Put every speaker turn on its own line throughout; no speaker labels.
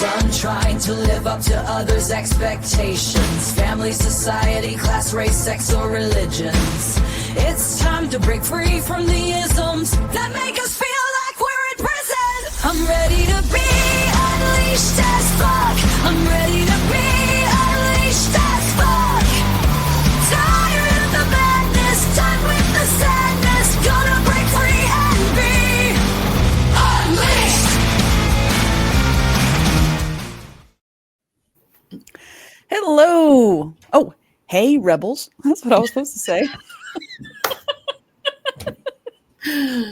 done trying to live up to others' expectations. Family, society, class, race, sex, or religions. It's time to break free from the isms that make us feel like we're in prison. I'm ready to be unleashed as fuck. I'm ready to be unleashed as fuck. Tired of the madness, done with the sadness. Gonna break free and be unleashed.
Hello. Oh, hey, rebels. That's what I was supposed to say.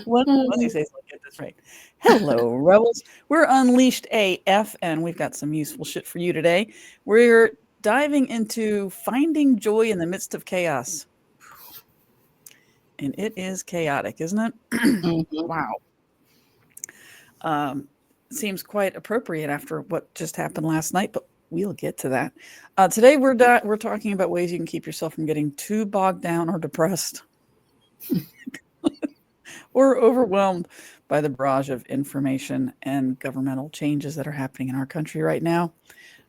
What do you say? So I get this right. Hello, rebels. We're Unleashed AF, and we've got some useful shit for you today. We're diving into finding joy in the midst of chaos. And it is chaotic, isn't it? Wow. Seems quite appropriate after what just happened last night, but we'll get to that. Today, we're talking about ways you can keep yourself from getting too bogged down or depressed or overwhelmed by the barrage of information and governmental changes that are happening in our country right now.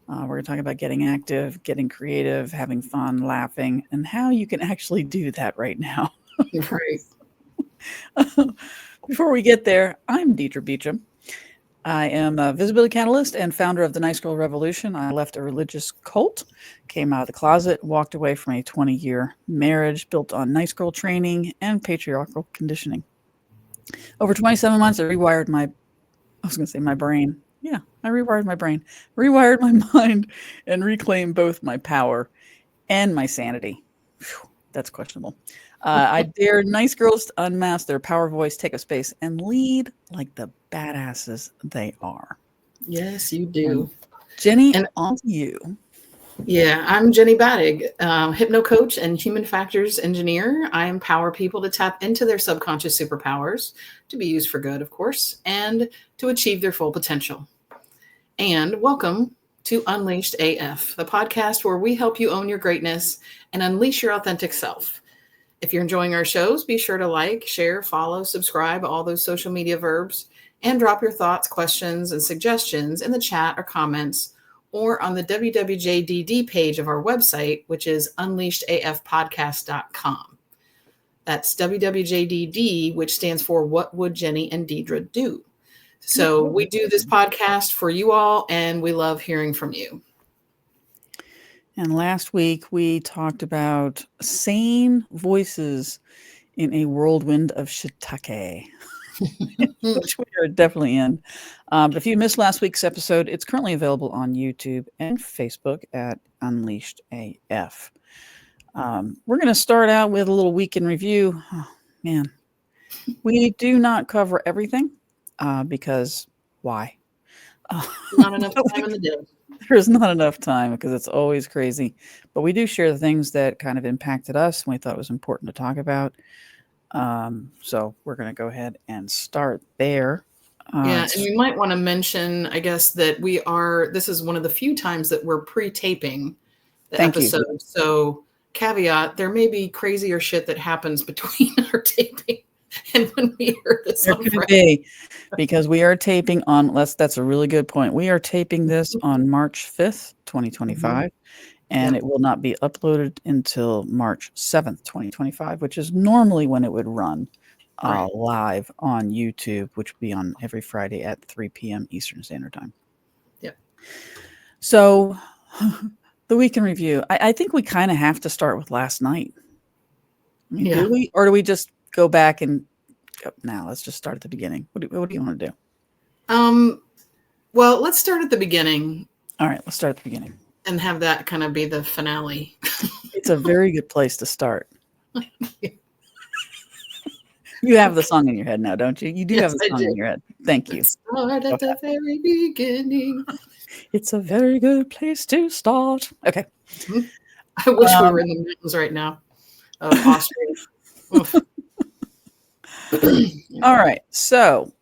We're going to talk about getting active, getting creative, having fun, laughing, and how you can actually do that right now.
Right.
Before we get there, I'm Deidre Beecham. I am a visibility catalyst and founder of the Nice Girl Revolution. I left a religious cult, came out of the closet, walked away from a 20-year marriage built on nice girl training and patriarchal conditioning. Over 27 months, I rewired my brain. Yeah, I rewired my brain, rewired my mind, and reclaimed both my power and my sanity. Whew, that's questionable. I dare nice girls to unmask their power voice, take up space, and lead like the badasses they are.
Yes, you do.
Jenny, and on to you.
Yeah, I'm Jenny Badig, hypno coach and human factors engineer. I empower people to tap into their subconscious superpowers to be used for good, of course, and to achieve their full potential. And welcome to Unleashed AF, the podcast where we help you own your greatness and unleash your authentic self. If you're enjoying our shows, be sure to like, share, follow, subscribe, all those social media verbs, and drop your thoughts, questions, and suggestions in the chat or comments or on the WWJDD page of our website, which is unleashedafpodcast.com. That's WWJDD, which stands for What Would Jenny and Deidre Do? So we do this podcast for you all, and we love hearing from you.
And last week, we talked about sane voices in a whirlwind of shiitake, which we are definitely in. But if you missed last week's episode, it's currently available on YouTube and Facebook at Unleashed AF. We're going to start out with a little week in review. Oh, man, we do not cover everything because why?
Not enough time in the day.
There's not enough time because it's always crazy. But we do share the things that kind of impacted us and we thought it was important to talk about. So we're going to go ahead and start there.
Yeah, and you might want to mention, I guess, that this is one of the few times that we're pre-taping the episode. You. So caveat, there may be crazier shit that happens between our taping and when we hear this on Friday.
Because we are taping on, that's a really good point. We are taping this on March 5th, 2025, and it will not be uploaded until March 7th, 2025, which is normally when it would run live on YouTube, which would be on every Friday at 3 p.m. Eastern Standard Time.
Yep.
So the week in review, I think we kind of have to start with last night. I mean, do we, or do we just go back and now let's just start at the beginning? What do you want to do?
Well, let's start at the beginning.
All right, let's start at the beginning.
And have that kind of be the finale.
It's a very good place to start. You have the song in your head now, don't you? You do have the song in your head. Thank you.
Start at the very beginning.
It's a very good place to start. Okay.
Mm-hmm. I wish we were in the mountains right now of Austria.
All right. So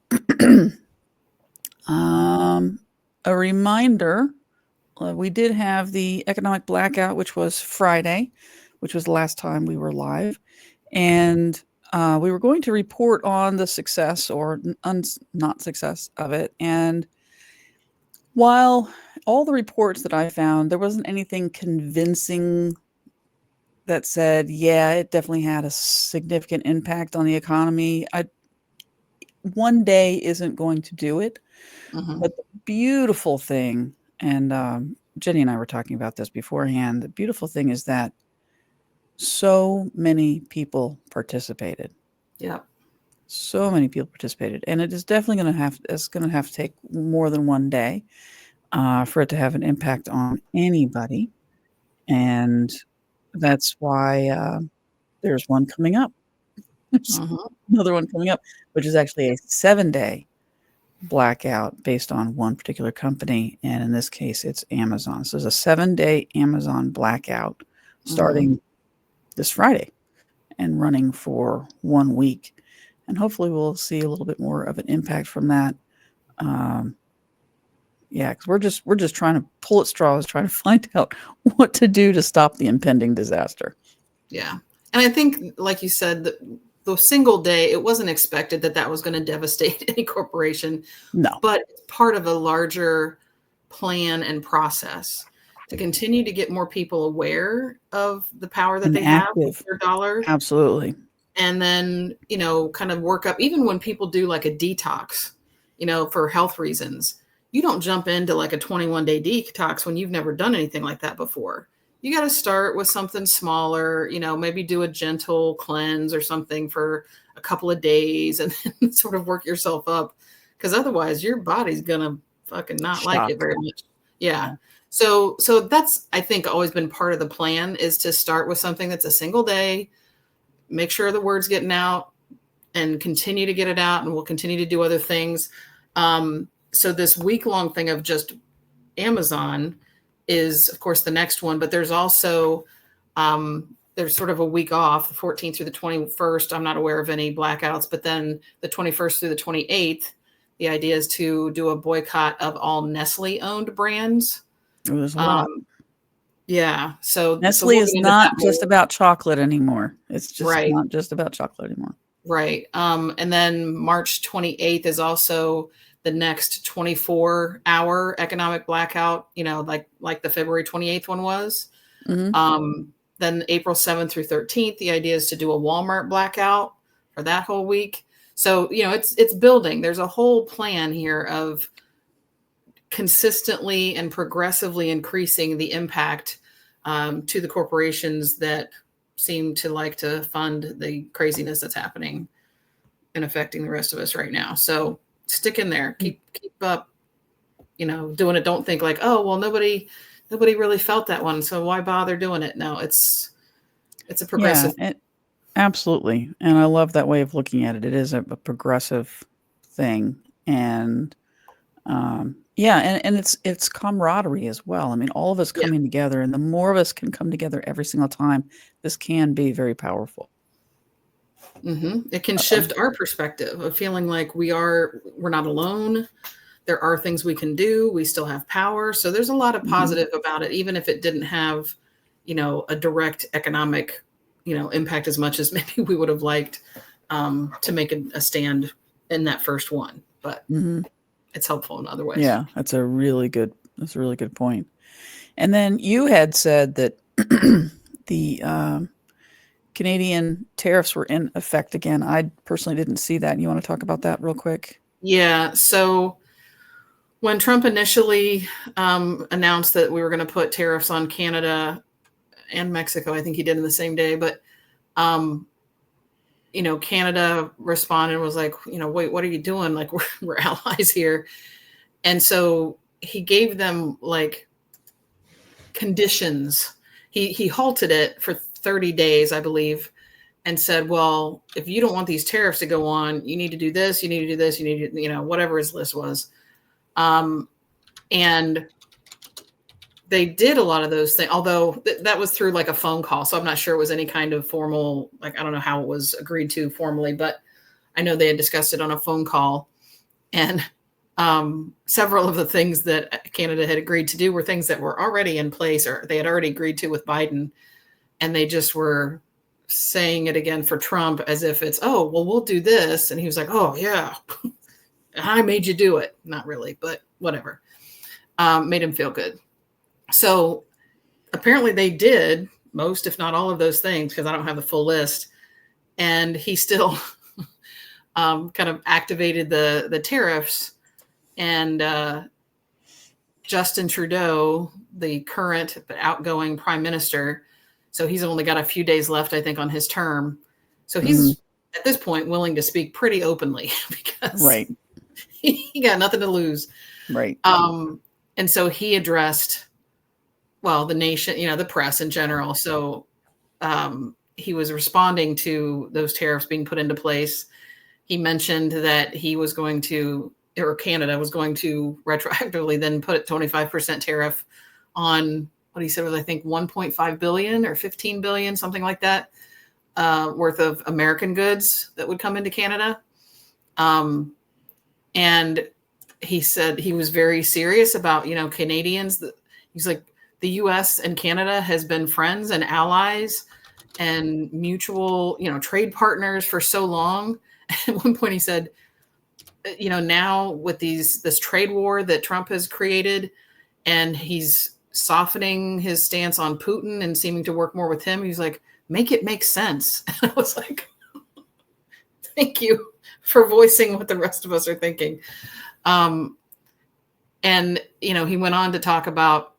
a reminder, we did have the economic blackout, which was Friday, which was the last time we were live. And we were going to report on the success or not success of it. And While all the reports that I found, there wasn't anything convincing that said, yeah, it definitely had a significant impact on the economy. One day isn't going to do it.
Hmm.
But the beautiful thing, and Jenny and I were talking about this beforehand, the beautiful thing is that so many people participated.
Yep.
So many people participated, and it is definitely it's going to have to take more than one day for it to have an impact on anybody, and that's why there's one coming up. There's
Hmm.
another one coming up, which is actually a 7-day blackout based on one particular company, and in this case, it's Amazon. So there's a 7-day Amazon blackout
Hmm.
starting this Friday and running for 1 week, and hopefully we'll see a little bit more of an impact from that. Um, yeah, because we're just trying to pull at straws, trying to find out what to do to stop the impending disaster.
Yeah. And I think, like you said, the single day, it wasn't expected that that was going to devastate any corporation,
No,
but it's part of a larger plan and process to continue to get more people aware of the power that
and
they have with
active,
their dollar.
absolutely.
And then, kind of work up, even when people do like a detox, for health reasons, you don't jump into like a 21-day detox when you've never done anything like that before. You got to start with something smaller, maybe do a gentle cleanse or something for a couple of days and then sort of work yourself up. Because otherwise your body's going to fucking not like it
Shock.
very much. Yeah.
Yeah.
So that's, I think, always been part of the plan, is to start with something that's a single day, make sure the word's getting out, and continue to get it out. And we'll continue to do other things. So this week-long thing of just Amazon is, of course, the next one, but there's also, there's sort of a week off, the 14th through the 21st. I'm not aware of any blackouts, but then the 21st through the 28th, the idea is to do a boycott of all Nestle owned brands.
It was a lot.
Um, yeah. So
Nestle
we'll
is
get into that
not just
more.
about chocolate anymore. It's just
Right.
not just about chocolate anymore.
Right. And then March 28th is also the next 24-hour economic blackout, like the February 28th one was.
Mhm.
Then April 7th through 13th, the idea is to do a Walmart blackout for that whole week. So, it's building. There's a whole plan here of consistently and progressively increasing the impact to the corporations that seem to like to fund the craziness that's happening and affecting the rest of us right now. So stick in there, keep up, doing it. Don't think like, oh, well, nobody really felt that one, so why bother doing it? No, it's a
Yeah,
progressive.
absolutely, and I love that way of looking at it. It is a progressive thing, and, yeah, and it's camaraderie as well. I mean, all of us
Yeah.
coming together, and the more of us can come together every single time, this can be very powerful.
It can
Uh-oh.
shift our perspective of feeling like we're not alone. There are things we can do. We still have power. So there's a lot of
Mhm.
positive about it, even if it didn't have, a direct economic, impact as much as maybe we would have liked, to make a stand in that first one. But
Mhm.
it's helpful in other ways.
Yeah, that's a really good point. And then you had said that the, Canadian tariffs were in effect again. I personally didn't see that. You wanna talk about that real quick?
Yeah. So when Trump initially announced that we were going to put tariffs on Canada and Mexico, I think he did in the same day, but um, Canada responded and was like, wait, what are you doing? Like, we're allies here. And so he gave them like conditions. He halted it for 30 days, I believe, and said, well, if you don't want these tariffs to go on, you need to do this, you need to do this, you need to, whatever his list was. And they did a lot of those things, although that was through like a phone call. So I'm not sure it was any kind of formal, like, I don't know how it was agreed to formally, but I know they had discussed it on a phone call. And several of the things that Canada had agreed to do were things that were already in place, or they had already agreed to with Biden. And they just were saying it again for Trump as if it's, oh, well, we'll do this. And he was like, oh, yeah, I made you do it. Not really, but whatever. made him feel good. So apparently they did most, if not all of those things, because I don't have the full list. And he still kind of activated the tariffs. And Justin Trudeau, the current but outgoing prime minister, so he's only got a few days left, I think, on his term. So he's at this point willing to speak pretty openly because he got nothing to lose.
Right.
And so he addressed, well, the nation, the press in general. So he was responding to those tariffs being put into place. He mentioned that he was going to, or Canada was going to retroactively then put a 25% tariff on what he said was, I think, 1.5 billion or 15 billion, something like that, worth of American goods that would come into Canada. And he said he was very serious about, Canadians. He's like, the US and Canada has been friends and allies and mutual, trade partners for so long. At one point he said, now with this trade war that Trump has created, and he's softening his stance on Putin and seeming to work more with him, he's like, make it make sense. And I was like, thank you for voicing what the rest of us are thinking. And, he went on to talk about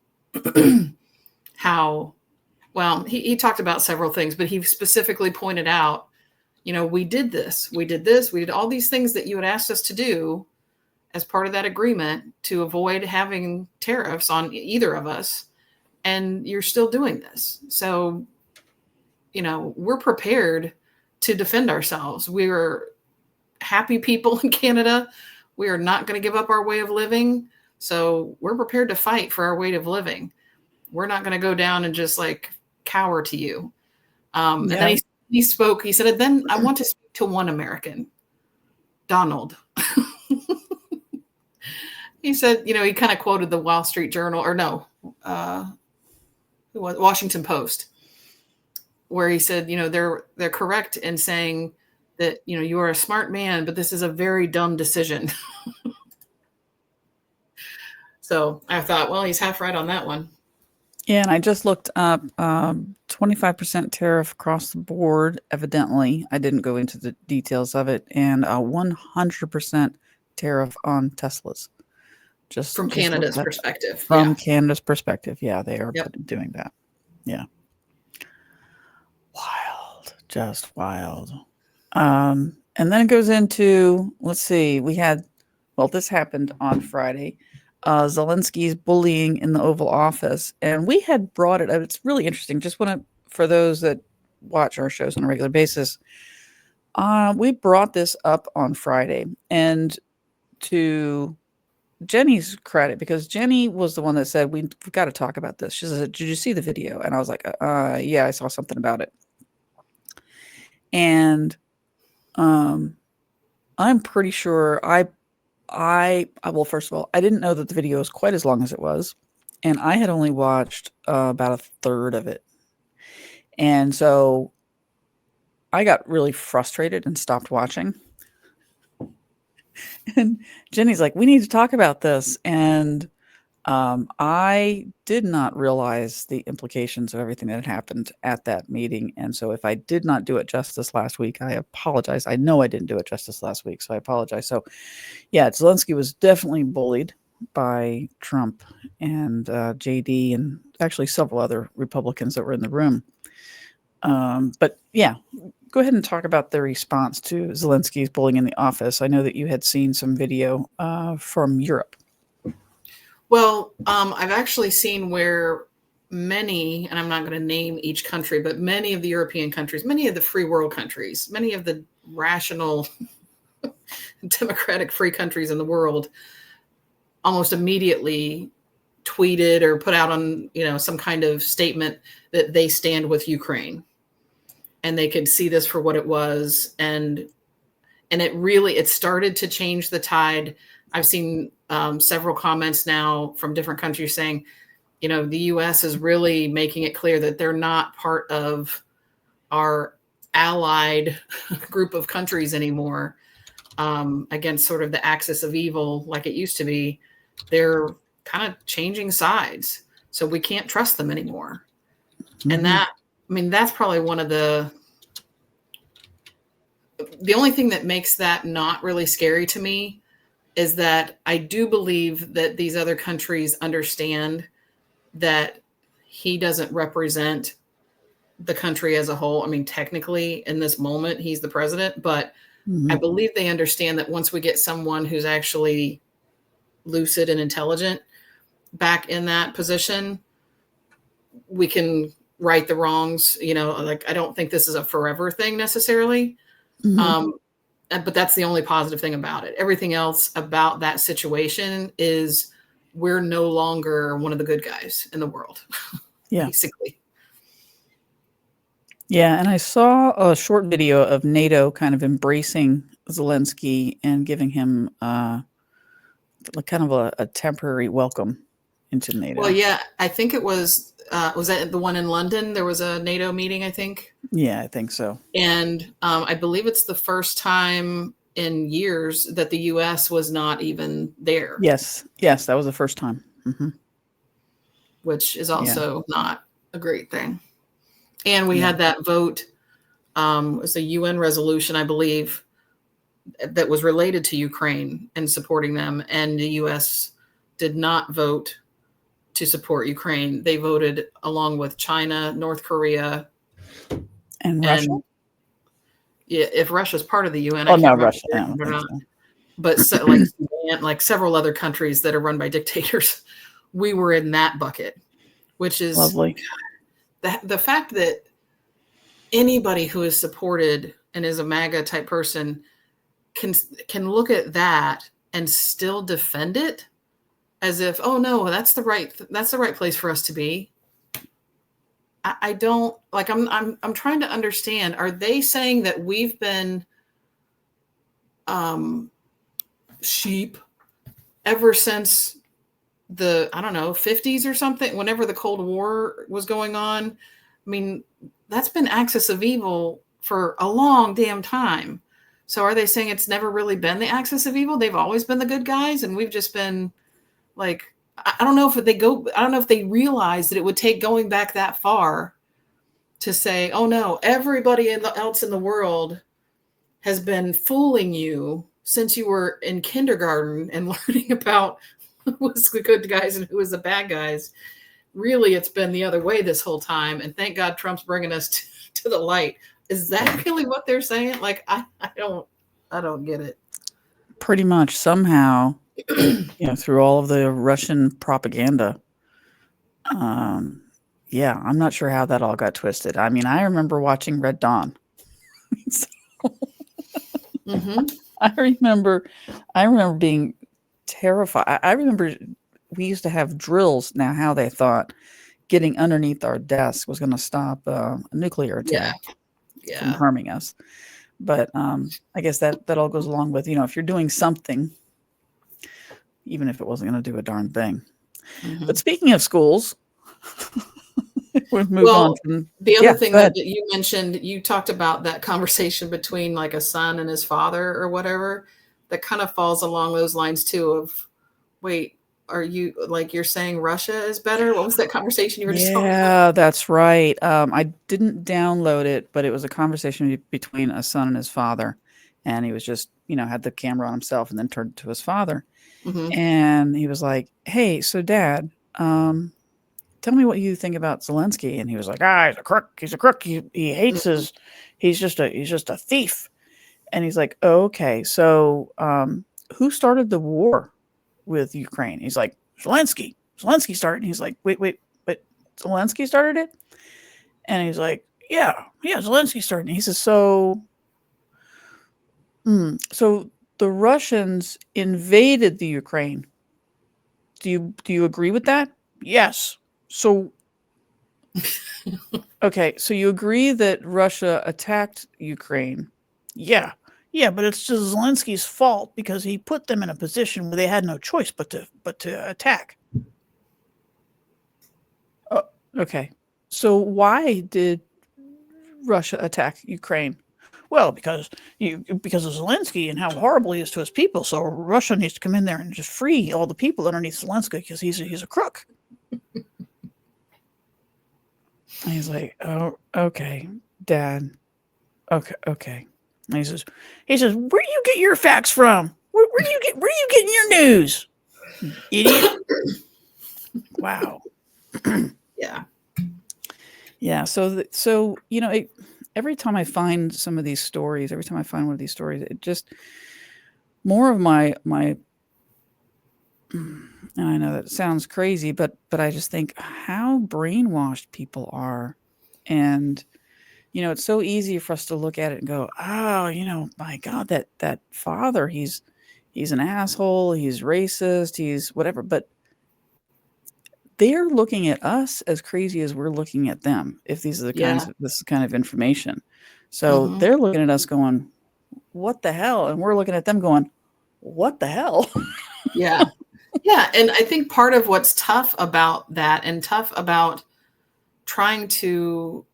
how, well, he talked about several things, but he specifically pointed out, we did this, we did all these things that you had asked us to do as part of that agreement to avoid having tariffs on either of us. And you're still doing this. So, we're prepared to defend ourselves. We're happy people in Canada. We are not going to give up our way of living. So we're prepared to fight for our way of living. We're not going to go down and just cower to you. And then he spoke, he said, then I want to speak to one American, Donald. He said, he kind of quoted the Wall Street Journal, or no, Washington Post, where he said, they're correct in saying that, you are a smart man, but this is a very dumb decision. So I thought, well, he's half right on that one.
Yeah, and I just looked up 25% tariff across the board, evidently. I didn't go into the details of it, and 100% tariff on Teslas. Just
from Canada's perspective.
From Canada's perspective, yeah, they are doing that. Yeah. Wild, just wild. And then it goes into, let's see, this happened on Friday. Zelensky's bullying in the Oval Office, and we had brought it up. It's really interesting. Just for those that watch our shows on a regular basis, we brought this up on Friday, and to Jenny's credit, because Jenny was the one that said, we've got to talk about this. She said, did you see the video? And I was like, yeah, I saw something about it. And I'm pretty sure well, first of all, I didn't know that the video was quite as long as it was. And I had only watched about a third of it. And so I got really frustrated and stopped watching. And Jenny's like, we need to talk about this. And I did not realize the implications of everything that had happened at that meeting. And so if I did not do it justice last week, I apologize. I know I didn't do it justice last week, so I apologize. So yeah, Zelensky was definitely bullied by Trump and JD and actually several other Republicans that were in the room. But yeah, go ahead and talk about the response to Zelensky's bullying in the office. I know that you had seen some video from Europe.
Well, I've actually seen where many, and I'm not going to name each country, but many of the European countries, many of the free world countries, many of the rational, democratic free countries in the world almost immediately tweeted or put out on, some kind of statement that they stand with Ukraine. And they could see this for what it was. And it started to change the tide. I've seen several comments now from different countries saying, the U.S. is really making it clear that they're not part of our allied group of countries anymore against sort of the axis of evil like it used to be. They're kind of changing sides. So we can't trust them anymore.
Mm-hmm.
And that's probably one of the only thing that makes that not really scary to me is that I do believe that these other countries understand that he doesn't represent the country as a whole. I mean, technically in this moment, he's the president, but I believe they understand that once we get someone who's actually lucid and intelligent back in that position, we can right the wrongs. Like, I don't think this is a forever thing necessarily. But that's the only positive thing about it. Everything else about that situation is we're no longer one of the good guys in the world.
Yeah.
Basically.
Yeah. And I saw a short video of NATO kind of embracing Zelensky and giving him kind of a temporary welcome into NATO.
Well, yeah, I think it was that the one in London? There was a NATO meeting, I think.
Yeah, I think so.
And I believe it's the first time in years that the U.S. was not even there.
Yes, that was the first time.
Which is also not a great thing. And we had that vote. It was a UN resolution, I believe, that was related to Ukraine and supporting them. And the U.S. did not vote to support Ukraine. They voted along with China, North Korea,
and Russia.
Yeah, if Russia's part of the UN,
I can't Russia. I don't
or not.
so.
But like several other countries that are run by dictators, we were in that bucket, which is
lovely.
The fact that anybody who is supported and is a MAGA type person can look at that and still defend it as if, oh no, that's the right place for us to be. I don't like. I'm trying to understand. Are they saying that we've been sheep ever since the 50s or something? Whenever the Cold War was going on, I mean, that's been axis of evil for a long damn time. So are they saying it's never really been the axis of evil? They've always been the good guys, and we've just been like. I don't know if they realize that it would take going back that far to say, oh no, everybody else in the world has been fooling you since you were in kindergarten and learning about who was the good guys and who was the bad guys. Really, it's been the other way this whole time. And thank God Trump's bringing us to the light. Is that really what they're saying? Like, I don't get it.
Pretty much somehow. Through all of the Russian propaganda. I'm not sure how that all got twisted. I mean, I remember watching Red Dawn. I remember being terrified. I remember we used to have drills. Now, how they thought getting underneath our desk was going to stop a nuclear attack from harming us. But I guess that all goes along with, if you're doing something, even if it wasn't going to do a darn thing. But speaking of schools, we'll move on.
The other thing that you mentioned, you talked about that conversation between like a son and his father or whatever, that kind of falls along those lines too of, wait, are you like, you're saying Russia is better? What was that conversation you were just talking about?
Yeah, that's right. I didn't download it, but it was a conversation between a son and his father. And he was just, had the camera on himself and then turned to his father. And he was like, hey, so Dad, tell me what you think about Zelensky. And he was like, he's a crook. He's a crook. He hates he's just a thief. And he's like, oh, okay. So who started the war with Ukraine? He's like, Zelensky started. And he's like, wait, but Zelensky started it? And he's like, yeah, Zelensky started. And he says, so the Russians invaded the Ukraine. Do you agree with that? Yes. So, okay. So you agree that Russia attacked Ukraine? Yeah, but it's just Zelensky's fault because he put them in a position where they had no choice but to attack. Okay. So why did Russia attack Ukraine? well, because of Zelensky and how horrible he is to his people, so Russia needs to come in there and just free all the people underneath Zelensky because he's a crook. And he's like, oh, okay, Dad, okay. And he says, where do you get your facts from? Where are you getting your news, idiot? Wow.
Yeah.
Yeah. So every time I find some of these stories, every time I find one of these stories, it just more of my. And I know that sounds crazy, but I just think how brainwashed people are, and it's so easy for us to look at it and go, oh, my God, that father, he's an asshole, he's racist, he's whatever, but they're looking at us as crazy as we're looking at them, if these are this kind of information. So they're looking at us going, what the hell? And we're looking at them going, what the hell?
Yeah. Yeah. And I think part of what's tough about that and tough about trying to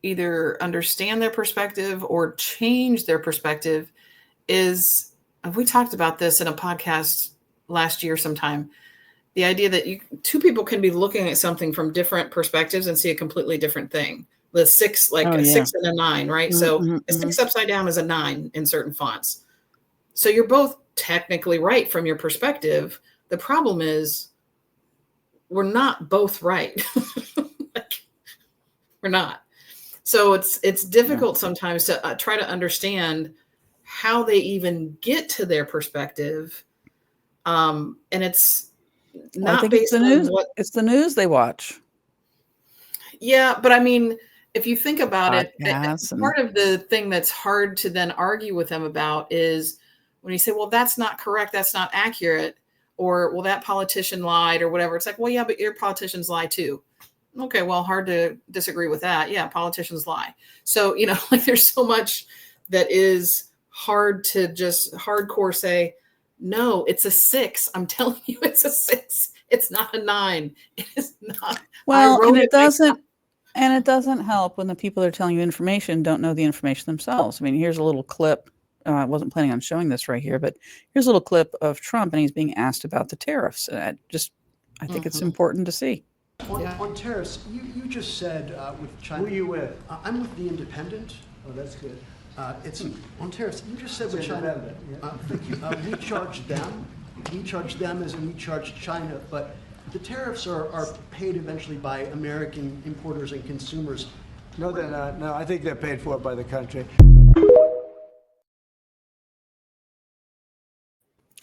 either understand their perspective or change their perspective is, we talked about this in a podcast last year sometime, the idea that two people can be looking at something from different perspectives and see a completely different thing. The six, like a 6 and a 9, right? So a 6 upside down is a 9 in certain fonts. So you're both technically right from your perspective. The problem is we're not both right. We're not. So it's difficult sometimes to try to understand how they even get to their perspective. And it's not based on what
it's the news they watch.
Yeah, but I mean, if you think about it, part of the thing that's hard to then argue with them about is when you say, well, that's not correct, that's not accurate, or well, that politician lied or whatever. It's like, well, yeah, but your politicians lie too. Okay, well, hard to disagree with that. Yeah, politicians lie. So, like there's so much that is hard to just hardcore say, no, it's a 6. I'm telling you, it's a 6. It's not a 9. It is not.
Well, and it doesn't help when the people that are telling you information don't know the information themselves. I mean, here's a little clip. I wasn't planning on showing this right here, but here's a little clip of Trump, and he's being asked about the tariffs. I think it's important to see.
On tariffs, you just said with China.
Who are you with?
I'm with The Independent.
Oh, that's good.
It's on tariffs. You just said with China. Thank you. We charge them. We charge them as in we charge China, but the tariffs are paid eventually by American importers and consumers.
No, they're not. No, I think they're paid for by the country.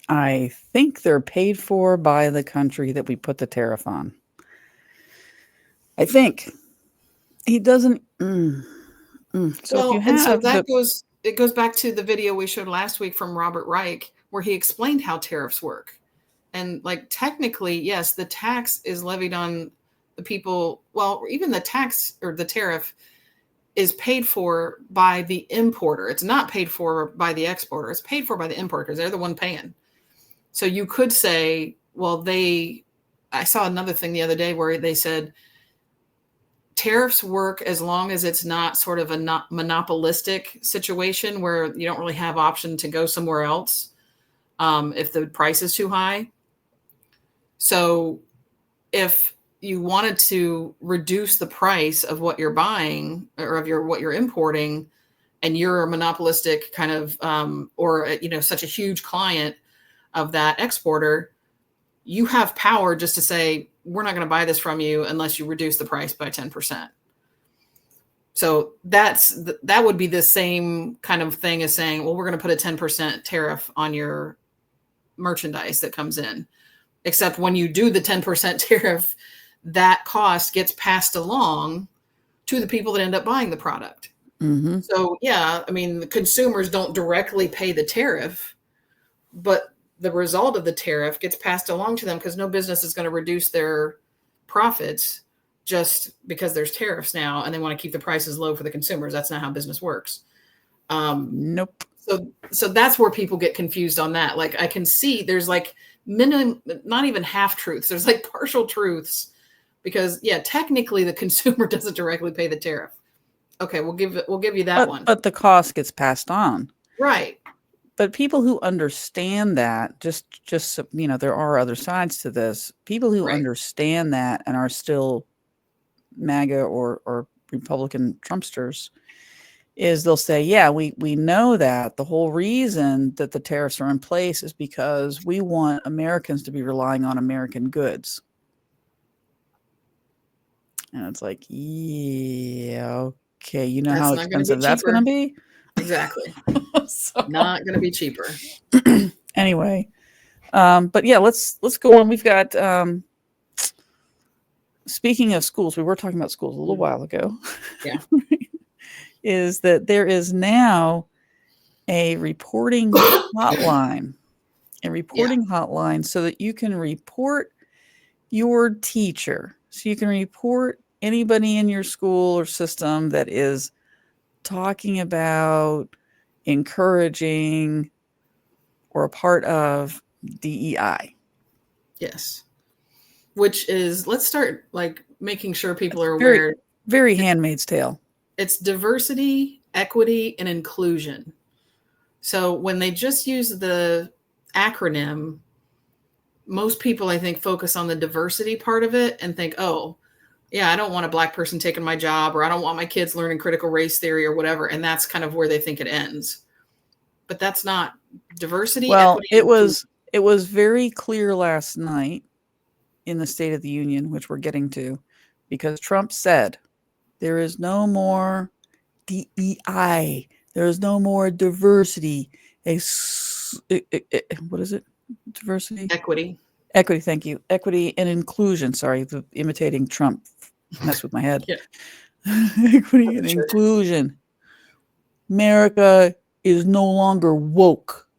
I think they're paid for by the country that we put the tariff on. I think he doesn't. So
it goes back to the video we showed last week from Robert Reich, where he explained how tariffs work. And like technically, yes, the tax is levied on the people. Well, even the tax or the tariff is paid for by the importer. It's not paid for by the exporter. It's paid for by the importer because they're the one paying. So you could say, well, I saw another thing the other day where they said tariffs work as long as it's not sort of a monopolistic situation where you don't really have option to go somewhere else if the price is too high. So if you wanted to reduce the price of what you're buying or of what you're importing, and you're a monopolistic kind of or such a huge client of that exporter, you have power just to say, we're not going to buy this from you unless you reduce the price by 10%. So that would be the same kind of thing as saying, well, we're going to put a 10% tariff on your merchandise that comes in. Except when you do the 10% tariff, that cost gets passed along to the people that end up buying the product.
Mm-hmm.
So, yeah, I mean, the consumers don't directly pay the tariff, but the result of the tariff gets passed along to them because no business is going to reduce their profits just because there's tariffs now and they want to keep the prices low for the consumers. That's not how business works.
Nope.
So that's where people get confused on that. Like I can see there's like minimum, not even half truths. There's like partial truths because technically the consumer doesn't directly pay the tariff. Okay, we'll give you that one.
But the cost gets passed on.
Right.
But people who understand that, just there are other sides to this. People who
Right.
understand that and are still MAGA or Republican Trumpsters is they'll say, yeah, we know that the whole reason that the tariffs are in place is because we want Americans to be relying on American goods. And it's like, yeah, okay, you know
That's
how
not going to be
expensive that's going to
cheaper.
be?
Exactly.
So,
Not going to be cheaper.
anyway, but yeah, let's go on. We've got speaking of schools, we were talking about schools a little while ago.
Yeah.
Is that there is now a reporting hotline, so that you can report your teacher. So you can report anybody in your school or system that is talking about, encouraging, or a part of DEI.
Yes. Which is, let's start like making sure people are
Very,
aware.
very Handmaid's Tale.
It's diversity, equity, and inclusion. So when they just use the acronym, most people, I think, focus on the diversity part of it and think, oh, yeah, I don't want a Black person taking my job, or I don't want my kids learning critical race theory or whatever. And that's kind of where they think it ends. But that's not diversity.
Well,
equity,
it was very clear last night in the State of the Union, which we're getting to, because Trump said there is no more DEI. There is no more diversity. What is it? Diversity?
equity.
Equity, thank you. Equity and inclusion. Sorry, imitating Trump messed with my head.
Yeah.
Equity and inclusion. America is no longer woke.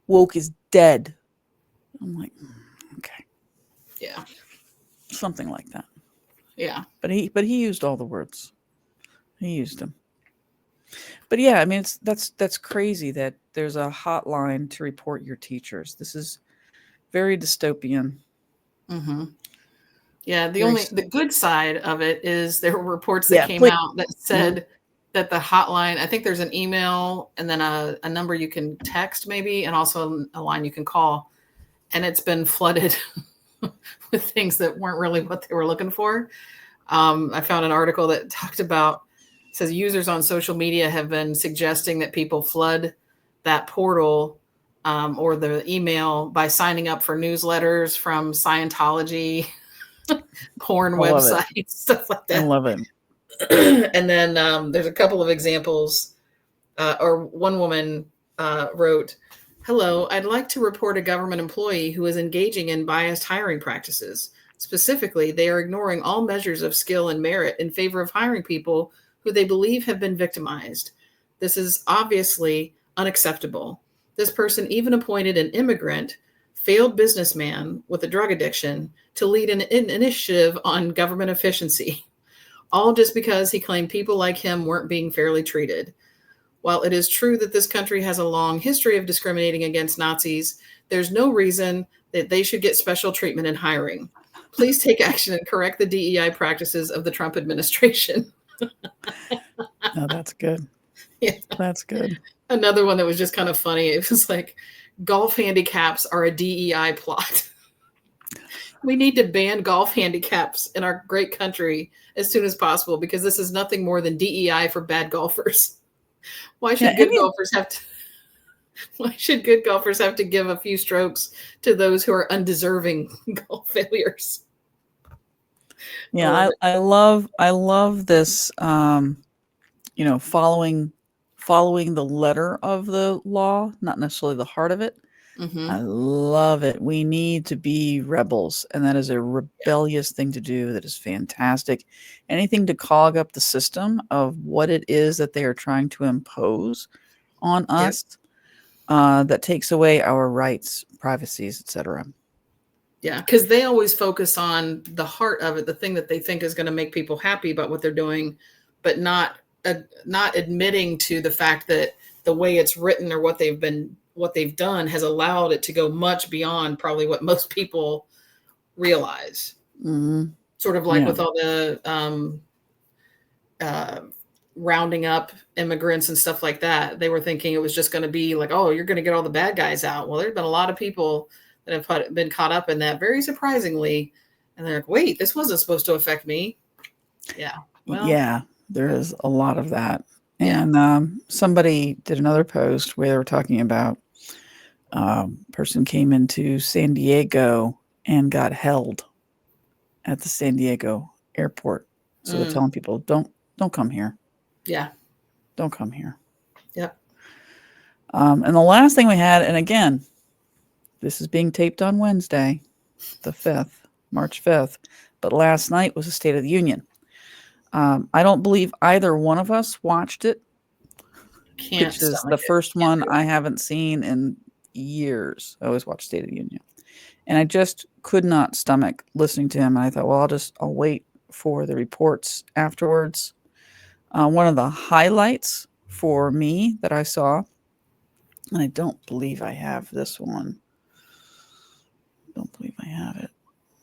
Woke is dead. I'm like, okay.
Yeah.
Something like that.
Yeah.
But he used all the words. He used them. But yeah, I mean, that's crazy that there's a hotline to report your teachers. This is very dystopian.
Mm-hmm. Yeah. The good side of it is there were reports that came
please.
out that said that the hotline, I think there's an email and then a number you can text maybe, and also a line you can call, and it's been flooded with things that weren't really what they were looking for. I found an article that talked about, says users on social media have been suggesting that people flood that portal or the email by signing up for newsletters from Scientology, porn websites, stuff like that.
I love it.
And then there's a couple of examples, or one woman wrote, "Hello, I'd like to report a government employee who is engaging in biased hiring practices. Specifically, they are ignoring all measures of skill and merit in favor of hiring people who they believe have been victimized. This is obviously unacceptable. This person even appointed an immigrant, failed businessman with a drug addiction to lead an initiative on government efficiency, all just because he claimed people like him weren't being fairly treated. While it is true that this country has a long history of discriminating against Nazis, there's no reason that they should get special treatment in hiring. Please take action and correct the DEI practices of the Trump administration."
No, that's good.
Yeah.
That's good.
Another one that was just kind of funny. It was like, golf handicaps are a DEI plot. We need to ban golf handicaps in our great country as soon as possible, because this is nothing more than DEI for bad golfers. Why should good golfers have to give a few strokes to those who are undeserving golf failures?
Yeah, I love this. Following the letter of the law, not necessarily the heart of it.
Mm-hmm.
I love it. We need to be rebels, and that is a rebellious thing to do. That is fantastic. Anything to clog up the system of what it is that they are trying to impose on us, that takes away our rights, privacies, etc.
Yeah, because they always focus on the heart of it, the thing that they think is going to make people happy about what they're doing, but not admitting to the fact that the way it's written or what they've done has allowed it to go much beyond probably what most people realize.
Mm-hmm.
Sort of like with all the rounding up immigrants and stuff like that. They were thinking it was just going to be like, oh, you're going to get all the bad guys out. Well, there's been a lot of people that have been caught up in that, very surprisingly. And they're like, wait, this wasn't supposed to affect me. Yeah. Well,
Yeah, there is a lot of that.
Yeah.
And somebody did another post where they were talking about person came into San Diego and got held at the San Diego airport. So they're telling people, don't come here.
Yeah.
Don't come here.
Yep.
And the last thing we had, and again, this is being taped on Wednesday, the 5th, March 5th, but last night was the State of the Union. I don't believe either one of us watched it,
Can't
which is
stomach
the
it.
first one I haven't seen in years. I always watch State of the Union. And I just could not stomach listening to him. And I thought, well, I'll wait for the reports afterwards. One of the highlights for me that I saw, and I don't believe I have this one. Don't believe I have it.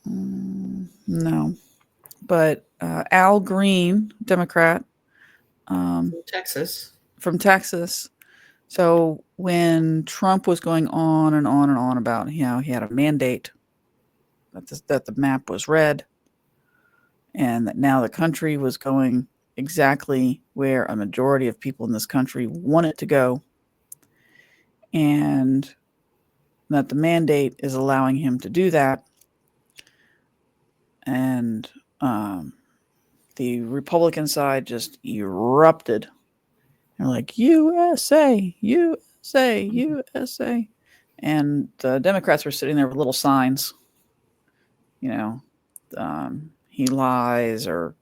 No. But Al Green, Democrat,
Texas.
from Texas. So when Trump was going on and on and on about, he had a mandate that the map was red, and that now the country was going exactly where a majority of people in this country want it to go, and that the mandate is allowing him to do that. And the Republican side just erupted. They're like, USA, USA, USA. And the Democrats were sitting there with little signs, he lies, or,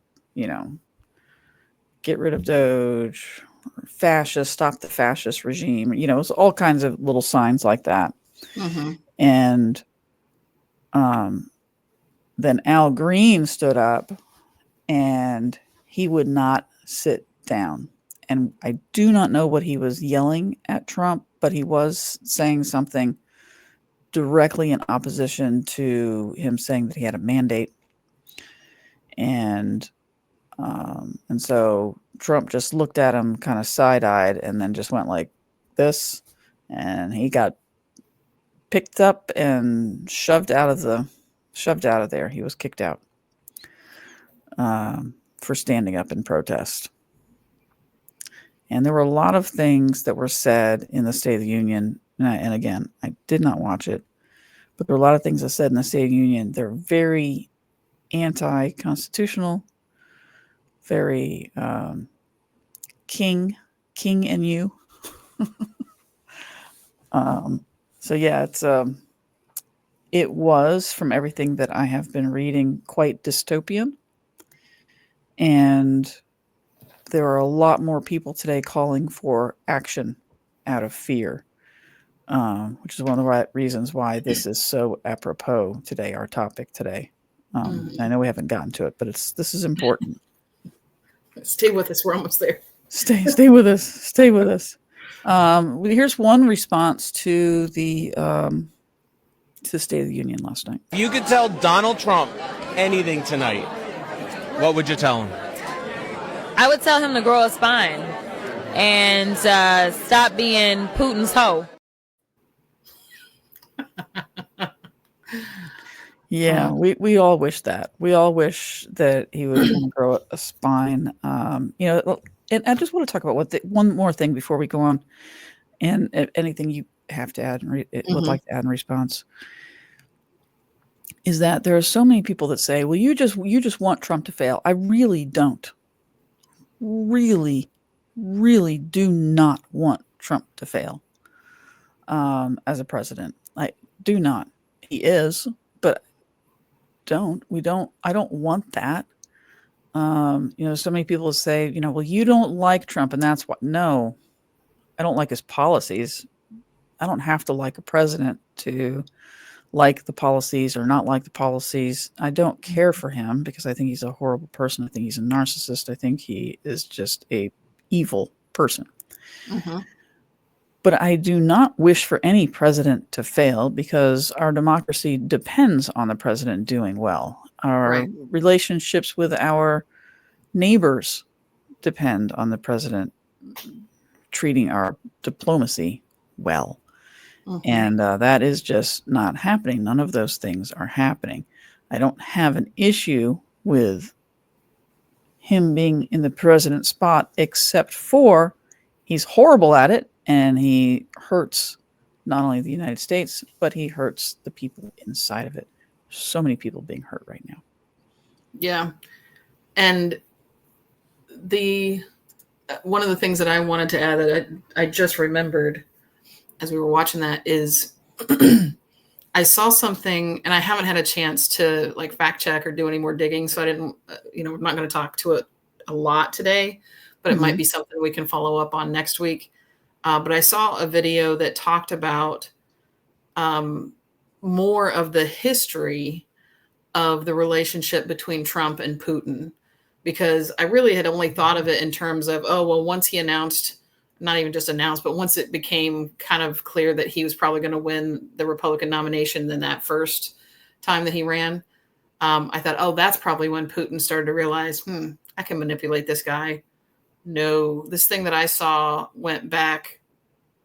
get rid of Doge, or fascist, stop the fascist regime. It was all kinds of little signs like that.
Mm-hmm.
And then Al Green stood up, and he would not sit down. And I do not know what he was yelling at Trump, but he was saying something directly in opposition to him saying that he had a mandate. And so Trump just looked at him kind of side-eyed, and then just went like this, and he got picked up and shoved out of there. He was kicked out for standing up in protest. And there were a lot of things that were said in the State of the Union. And again, I did not watch it, but there were a lot of things that said in the State of the Union. They're very anti-constitutional, very king and you. So yeah, it was, from everything that I have been reading, quite dystopian. And there are a lot more people today calling for action out of fear, which is one of the reasons why this is so apropos today, our topic today. I know we haven't gotten to it, but this is important.
Stay with us. We're almost there.
Stay with us. Stay with us. Here's one response to the State of the Union last night.
If you could tell Donald Trump anything tonight, what would you tell him?
I would tell him to grow a spine and stop being Putin's hoe.
Yeah, we all wish that. We all wish that he would grow a spine. And I just want to talk about one more thing before we go on, and anything you have to add and would like to add in response, is that there are so many people that say, well, you just want Trump to fail. I really don't. Really, really do not want Trump to fail as a president. I do not. He is, but I don't want that. So many people say, well, you don't like Trump, and that's what. No, I don't like his policies. I don't have to like a president to like the policies or not like the policies. I don't care for him because I think he's a horrible person. I think he's a narcissist. I think he is just a evil person.
Mm-hmm.
But I do not wish for any president to fail, because our democracy depends on the president doing well. Our relationships with our neighbors depend on the president treating our diplomacy well. And that is just not happening. None of those things are happening. I don't have an issue with him being in the president's spot, except for he's horrible at it, and he hurts not only the United States, but he hurts the people inside of it. So many people being hurt right now.
Yeah. And one of the things that I wanted to add that I just remembered as we were watching that is I saw something, and I haven't had a chance to like fact check or do any more digging. So I didn't, I'm not going to talk to it a lot today, but it might be something we can follow up on next week. But I saw a video that talked about more of the history of the relationship between Trump and Putin, because I really had only thought of it in terms of, oh, well, once he announced, not even just announced, but once it became kind of clear that he was probably going to win the Republican nomination in that first time that he ran, I thought, oh, that's probably when Putin started to realize, I can manipulate this guy. No, this thing that I saw went back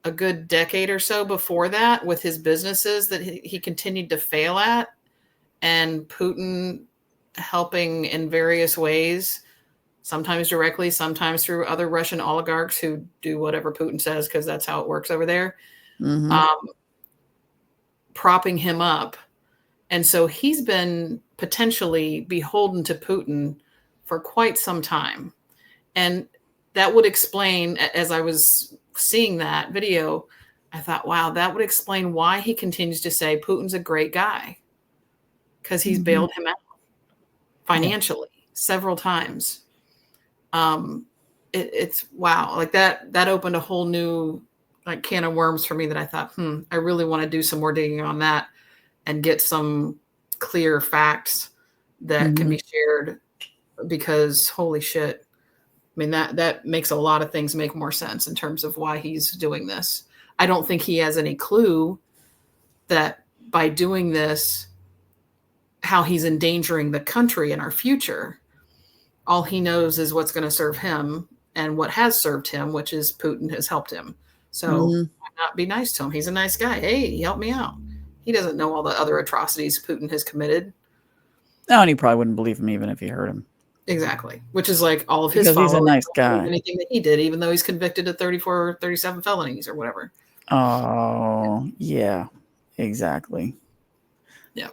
a good decade or so before that with his businesses that he continued to fail at, and Putin helping in various ways, sometimes directly, sometimes through other Russian oligarchs who do whatever Putin says because that's how it works over there, propping him up. And so he's been potentially beholden to Putin for quite some time. And that would explain, as I was seeing that video, I thought, wow, that would explain why he continues to say Putin's a great guy, because he's bailed him out financially several times. It's wow, like that opened a whole new like can of worms for me that I thought, I really want to do some more digging on that and get some clear facts that can be shared, because holy shit. I mean, that makes a lot of things make more sense in terms of why he's doing this. I don't think he has any clue that by doing this, how he's endangering the country and our future. All he knows is what's going to serve him and what has served him, which is Putin has helped him. So why not be nice to him? He's a nice guy. Hey, he helped me out. He doesn't know all the other atrocities Putin has committed.
No, and he probably wouldn't believe him even if he heard him.
Exactly. Which is like all of his
Because
followers.
he's a nice
Don't
guy.
believe anything that he did, even though he's convicted of 34 or 37 felonies or whatever.
Oh, yeah, exactly.
Yeah.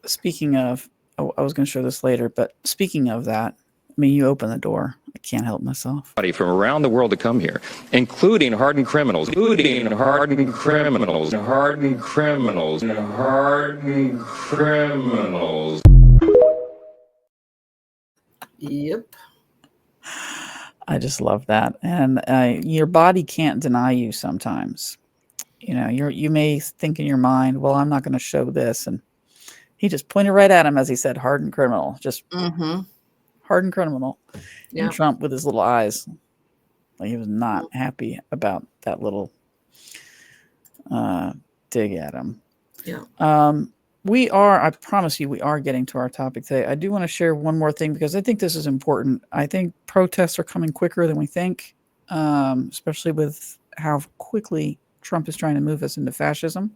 Speaking of, I was going to show this later, but speaking of that, I mean, you open the door. I can't help myself.
From around the world to come here, including hardened criminals,
Yep.
I just love that. And your body can't deny you sometimes. You know, you may think in your mind, well, I'm not going to show this. And he just pointed right at him as he said, hardened criminal, just hardened criminal.
Yeah.
And Trump with his little eyes, like he was not happy about that little dig at him.
Yeah.
I promise you, we are getting to our topic today. I do want to share one more thing because I think this is important. I think protests are coming quicker than we think, especially with how quickly Trump is trying to move us into fascism.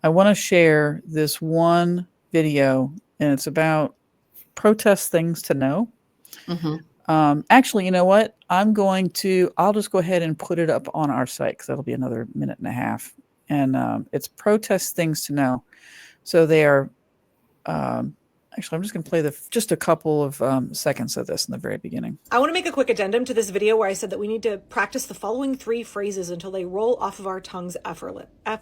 I want to share this one video, and it's about protest things to know. Actually, you know what? I'll just go ahead and put it up on our site because that'll be another minute and a half. And it's protest things to know. So they are, actually, I'm just going to play just a couple of seconds of this in the very beginning.
I want to make a quick addendum to this video where I said that we need to practice the following 3 phrases until they roll off of our tongues effortlessly. Oh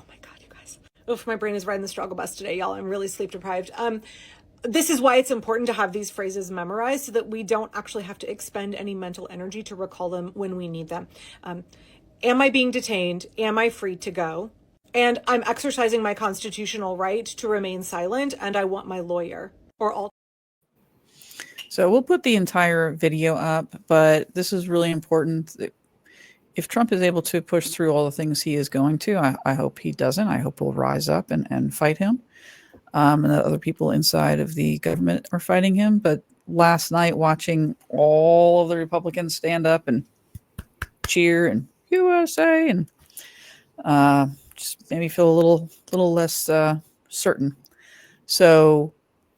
my God, you guys. Oof, my brain is riding the struggle bus today, y'all. I'm really sleep deprived. This is why it's important to have these phrases memorized so that we don't actually have to expend any mental energy to recall them when we need them. Am I being detained? Am I free to go? And I'm exercising my constitutional right to remain silent, and I want my lawyer or all.
So we'll put the entire video up, but this is really important. if Trump is able to push through all the things he is going to, I hope he doesn't. I hope we'll rise up and fight him. And that other people inside of the government are fighting him. But last night, watching all of the Republicans stand up and cheer and USA and just made me feel a little less certain. So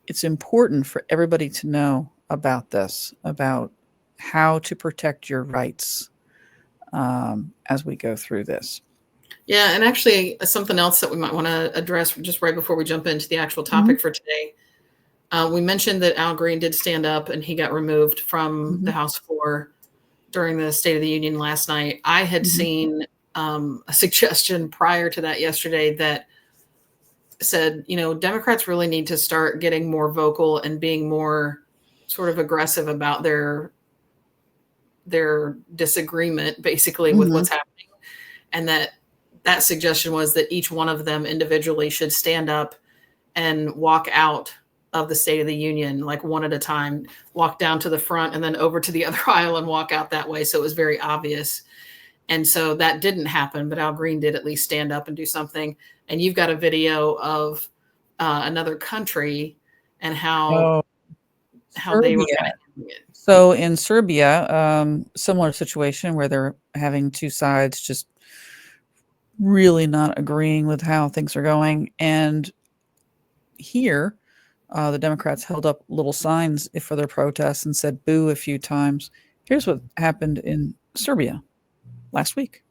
it's important for everybody to know about this, about how to protect your rights as we go through this.
Yeah, and actually something else that we might want to address just right before we jump into the actual topic for today. We mentioned that Al Green did stand up and he got removed from the House floor during the State of the Union last night. I had seen a suggestion prior to that yesterday that said, Democrats really need to start getting more vocal and being more sort of aggressive about their disagreement basically with what's happening. And that suggestion was that each one of them individually should stand up and walk out of the State of the Union, like one at a time, walk down to the front and then over to the other aisle and walk out that way. So it was very obvious. And so that didn't happen, but Al Green did at least stand up and do something. And you've got a video of another country and how they were kind of handling it.
So in Serbia, similar situation where they're having two sides just really not agreeing with how things are going. And here, the Democrats held up little signs for their protests and said boo a few times. Here's what happened in Serbia last week.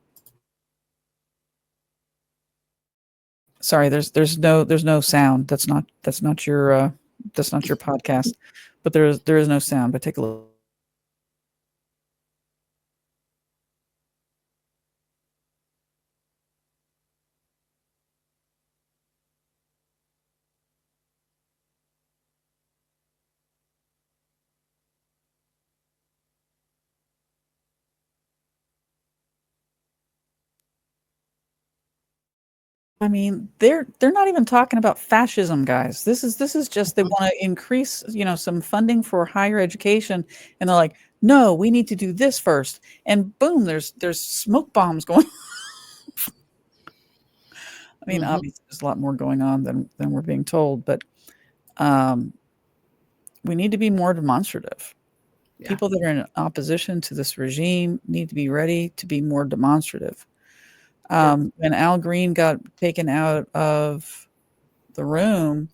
Sorry, there's no sound. That's not your podcast, but there is no sound. But take a look. I mean, they're not even talking about fascism, guys. This is just they want to increase, some funding for higher education, and they're like, no, we need to do this first. And boom, there's smoke bombs going. I mean, obviously, there's a lot more going on than we're being told, but we need to be more demonstrative. Yeah. People that are in opposition to this regime need to be ready to be more demonstrative. When Al Green got taken out of the room,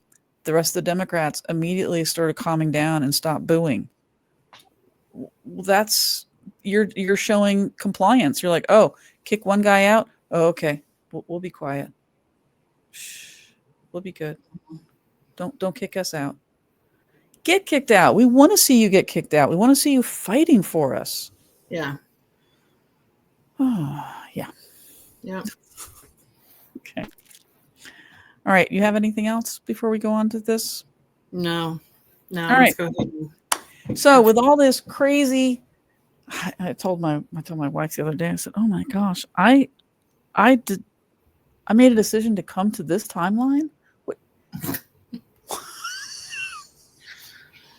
the rest of the Democrats immediately started calming down and stopped booing. That's you're showing compliance. You're like, oh, kick one guy out. Oh, okay, we'll be quiet. Shh, we'll be good. Don't kick us out. Get kicked out. We want to see you get kicked out. We want to see you fighting for us.
Yeah.
Oh, yeah.
Yeah.
Okay. All right. You have anything else before we go on to this?
No. All
right.
Let's go ahead. So
with all this crazy, I told my wife the other day, I said, oh my gosh, I made a decision to come to this timeline.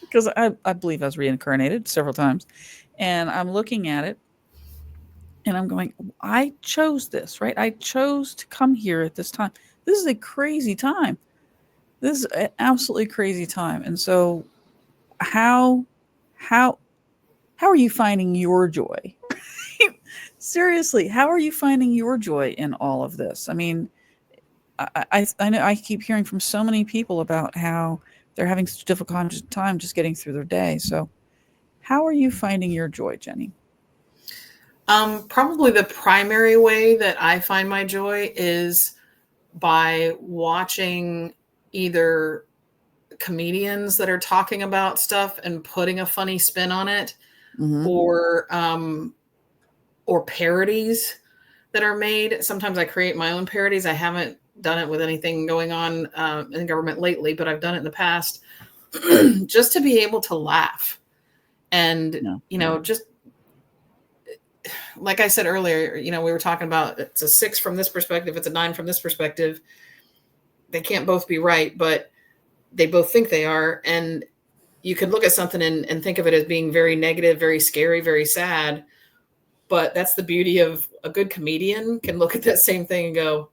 Because I believe I was reincarnated several times, and I'm looking at it and I'm going, I chose this, right? I chose to come here at this time. This is a crazy time. This is an absolutely crazy time. And so how are you finding your joy? Seriously, how are you finding your joy in all of this? I mean, I know I keep hearing from so many people about how they're having such a difficult time just getting through their day. So how are you finding your joy, Jenny?
Probably the primary way that I find my joy is by watching either comedians that are talking about stuff and putting a funny spin on it, or parodies that are made. Sometimes I create my own parodies. I haven't done it with anything going on in the government lately, but I've done it in the past just to be able to laugh. And, just like I said earlier, we were talking about it's a 6 from this perspective, it's a 9 from this perspective. They can't both be right, but they both think they are. And you could look at something and think of it as being very negative, very scary, very sad. But that's the beauty of a good comedian can look at that same thing and go,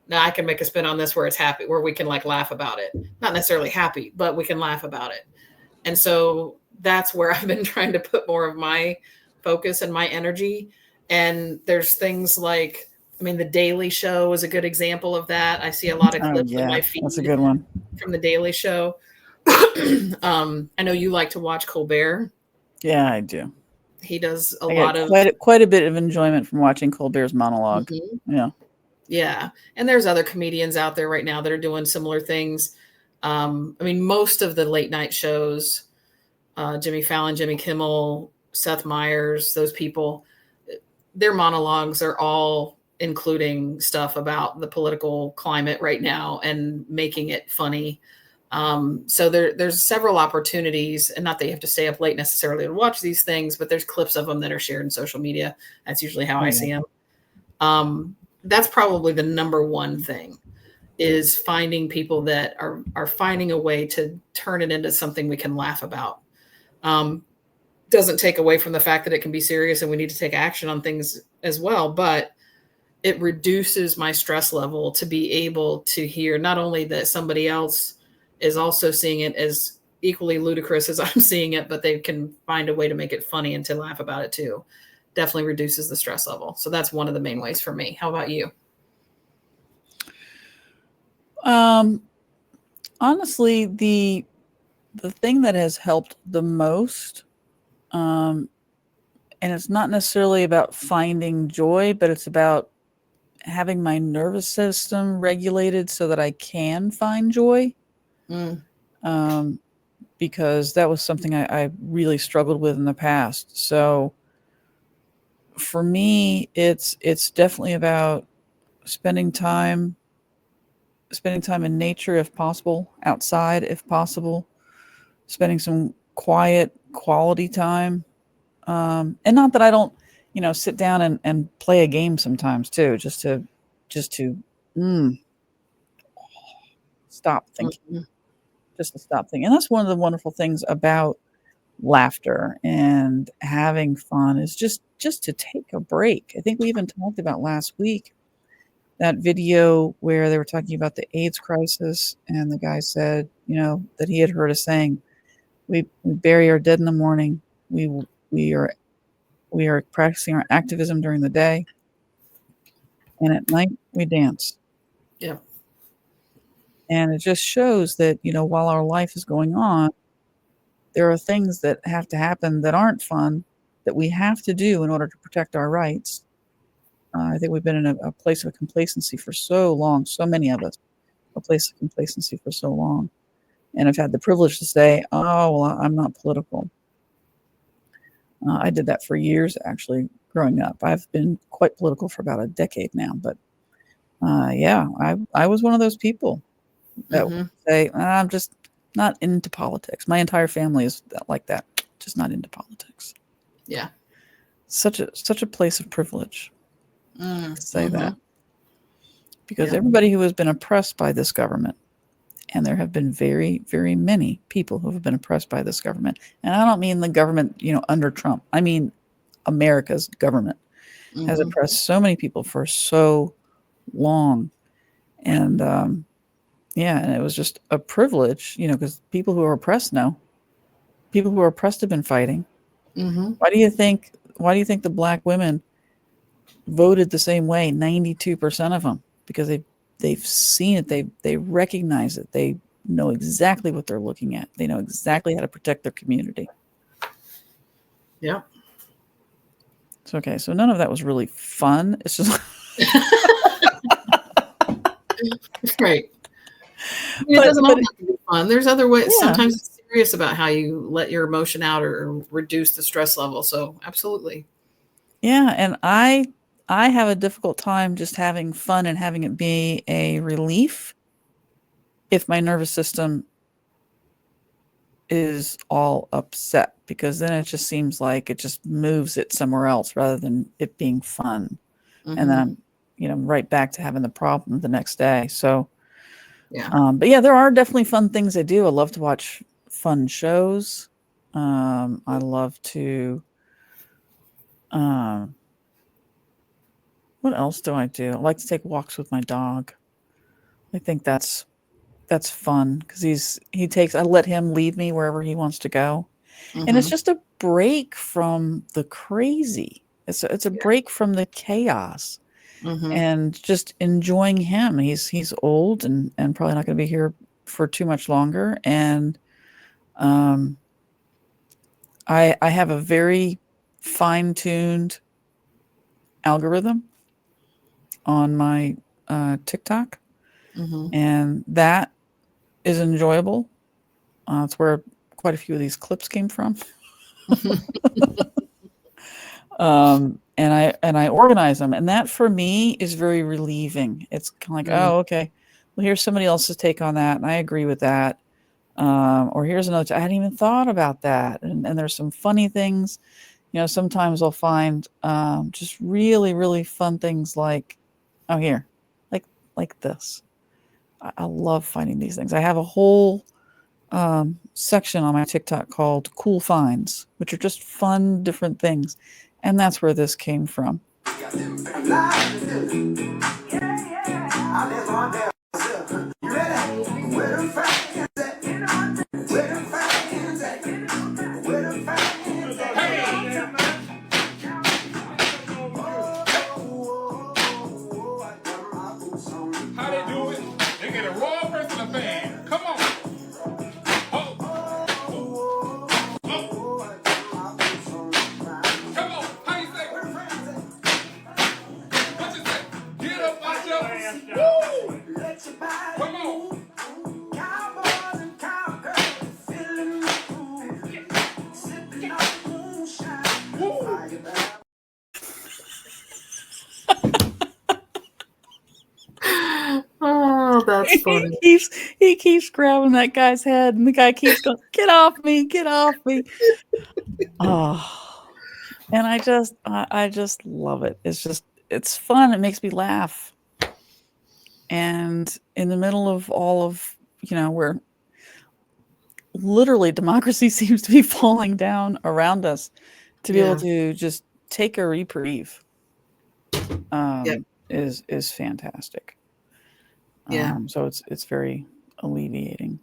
"Now I can make a spin on this where it's happy, where we can like laugh about it. Not necessarily happy, but we can laugh about it." And so that's where I've been trying to put more of my focus and my energy. And there's things like, I mean, The Daily Show is a good example of that. I see a lot of
Oh
clips in
yeah,
my feed
that's a good one.
from The Daily Show. I know you like to watch Colbert.
Yeah, I do.
He does a
I
lot
get
of
quite a bit of enjoyment from watching Colbert's monologue.
Mhm.
Yeah.
Yeah. And there's other comedians out there right now that are doing similar things. I mean, most of the late night shows, Jimmy Fallon, Jimmy Kimmel, Seth Meyers, those people, their monologues are all including stuff about the political climate right now and making it funny. So there's several opportunities, and not that you have to stay up late necessarily to watch these things, but there's clips of them that are shared in social media. That's usually how I see them. That's probably the number one thing, is finding people that are finding a way to turn it into something we can laugh about. Doesn't take away from the fact that it can be serious and we need to take action on things as well, but it reduces my stress level to be able to hear not only that somebody else is also seeing it as equally ludicrous as I'm seeing it, but they can find a way to make it funny and to laugh about it too. Definitely reduces the stress level. So that's one of the main ways for me. How about you?
Honestly, the thing that has helped the most, and it's not necessarily about finding joy, but it's about having my nervous system regulated so that I can find joy.
Mm.
Because that was something I really struggled with in the past. So for me, it's definitely about spending time in nature if possible, outside if possible, spending some quiet quality time. And not that I don't, sit down and play a game sometimes too, just to mm, stop thinking,
Mhm.
just to stop thinking. And that's one of the wonderful things about laughter and having fun, is just to take a break. I think we even talked about last week that video where they were talking about the AIDS crisis, and the guy said, that he had heard a saying, we bury our dead in the morning. We are practicing our activism during the day, and at night we dance.
Yeah.
And it just shows that, while our life is going on, there are things that have to happen that aren't fun, that we have to do in order to protect our rights. I think we've been in a place of complacency for so long, so many of us, a place of complacency for so long. And I've had the privilege to say, oh, well, I'm not political. I did that for years, actually, growing up. I've been quite political for about a decade now. But yeah, I was one of those people that would say, I'm just not into politics. My entire family is like that, just not into politics.
Yeah.
Such a place of privilege to say that. Because
Yeah.
everybody who has been oppressed by this government, and there have been very, very many people who have been oppressed by this government. And I don't mean the government, under Trump. I mean, America's government has oppressed so many people for so long. And, yeah, and it was just a privilege, because people who are oppressed know. People who are oppressed have been fighting. Why do you think the black women voted the same way? 92% of them, because they've seen it. They recognize it. They know exactly what they're looking at. They know exactly how to protect their community.
Yeah.
It's okay. So none of that was really fun. It's just
Right. I mean, it doesn't all have to be fun. There's other ways.
Yeah.
Sometimes it's serious about how you let your emotion out or reduce the stress level. So absolutely.
Yeah, and I have a difficult time just having fun and having it be a relief if my nervous system is all upset, because then it just seems like it just moves it somewhere else rather than it being fun. And then I'm, right back to having the problem the next day. So,
Yeah.
but yeah, there are definitely fun things I do. I love to watch fun shows. I love to, What else do I do? I like to take walks with my dog. I think that's fun because I let him lead me wherever he wants to go. And it's
Mm-hmm.
just a break from the crazy. It's a break from the chaos
Mm-hmm.
and just enjoying him. He's old and probably not going to be here for too much longer. And um, I have a very fine-tuned algorithm on my TikTok,
Mm-hmm.
and that is enjoyable. It's where quite a few of these clips came from. And I organize them, and that for me is very relieving. It's kind of like,
Mm.
oh, okay, well, here's somebody else's take on that, and I agree with that. Or here's another. I hadn't even thought about that, and there's some funny things. Sometimes I'll find just really, really fun things like, oh, here, like this. I love finding these things. I have a whole section on my TikTok called Cool Finds, which are just fun, different things. And that's where this came from.
How they do it? They get a raw person a fan. Come on. Oh. Oh. Come on. How you say? What you say? Get up out your. Woo! Come on. Cowboys and cowgirls feeling the groove. Sipping on moonshine. Woo!
Oh, that's funny.
He keeps grabbing that guy's head, and the guy keeps going, "Get off me! Get off me!" Oh, and I just love it. It's fun. It makes me laugh. And in the middle of all of where literally democracy seems to be falling down around us, to be able
Yeah.
to just take a reprieve
Yep.
is fantastic.
Yeah.
So it's very alleviating.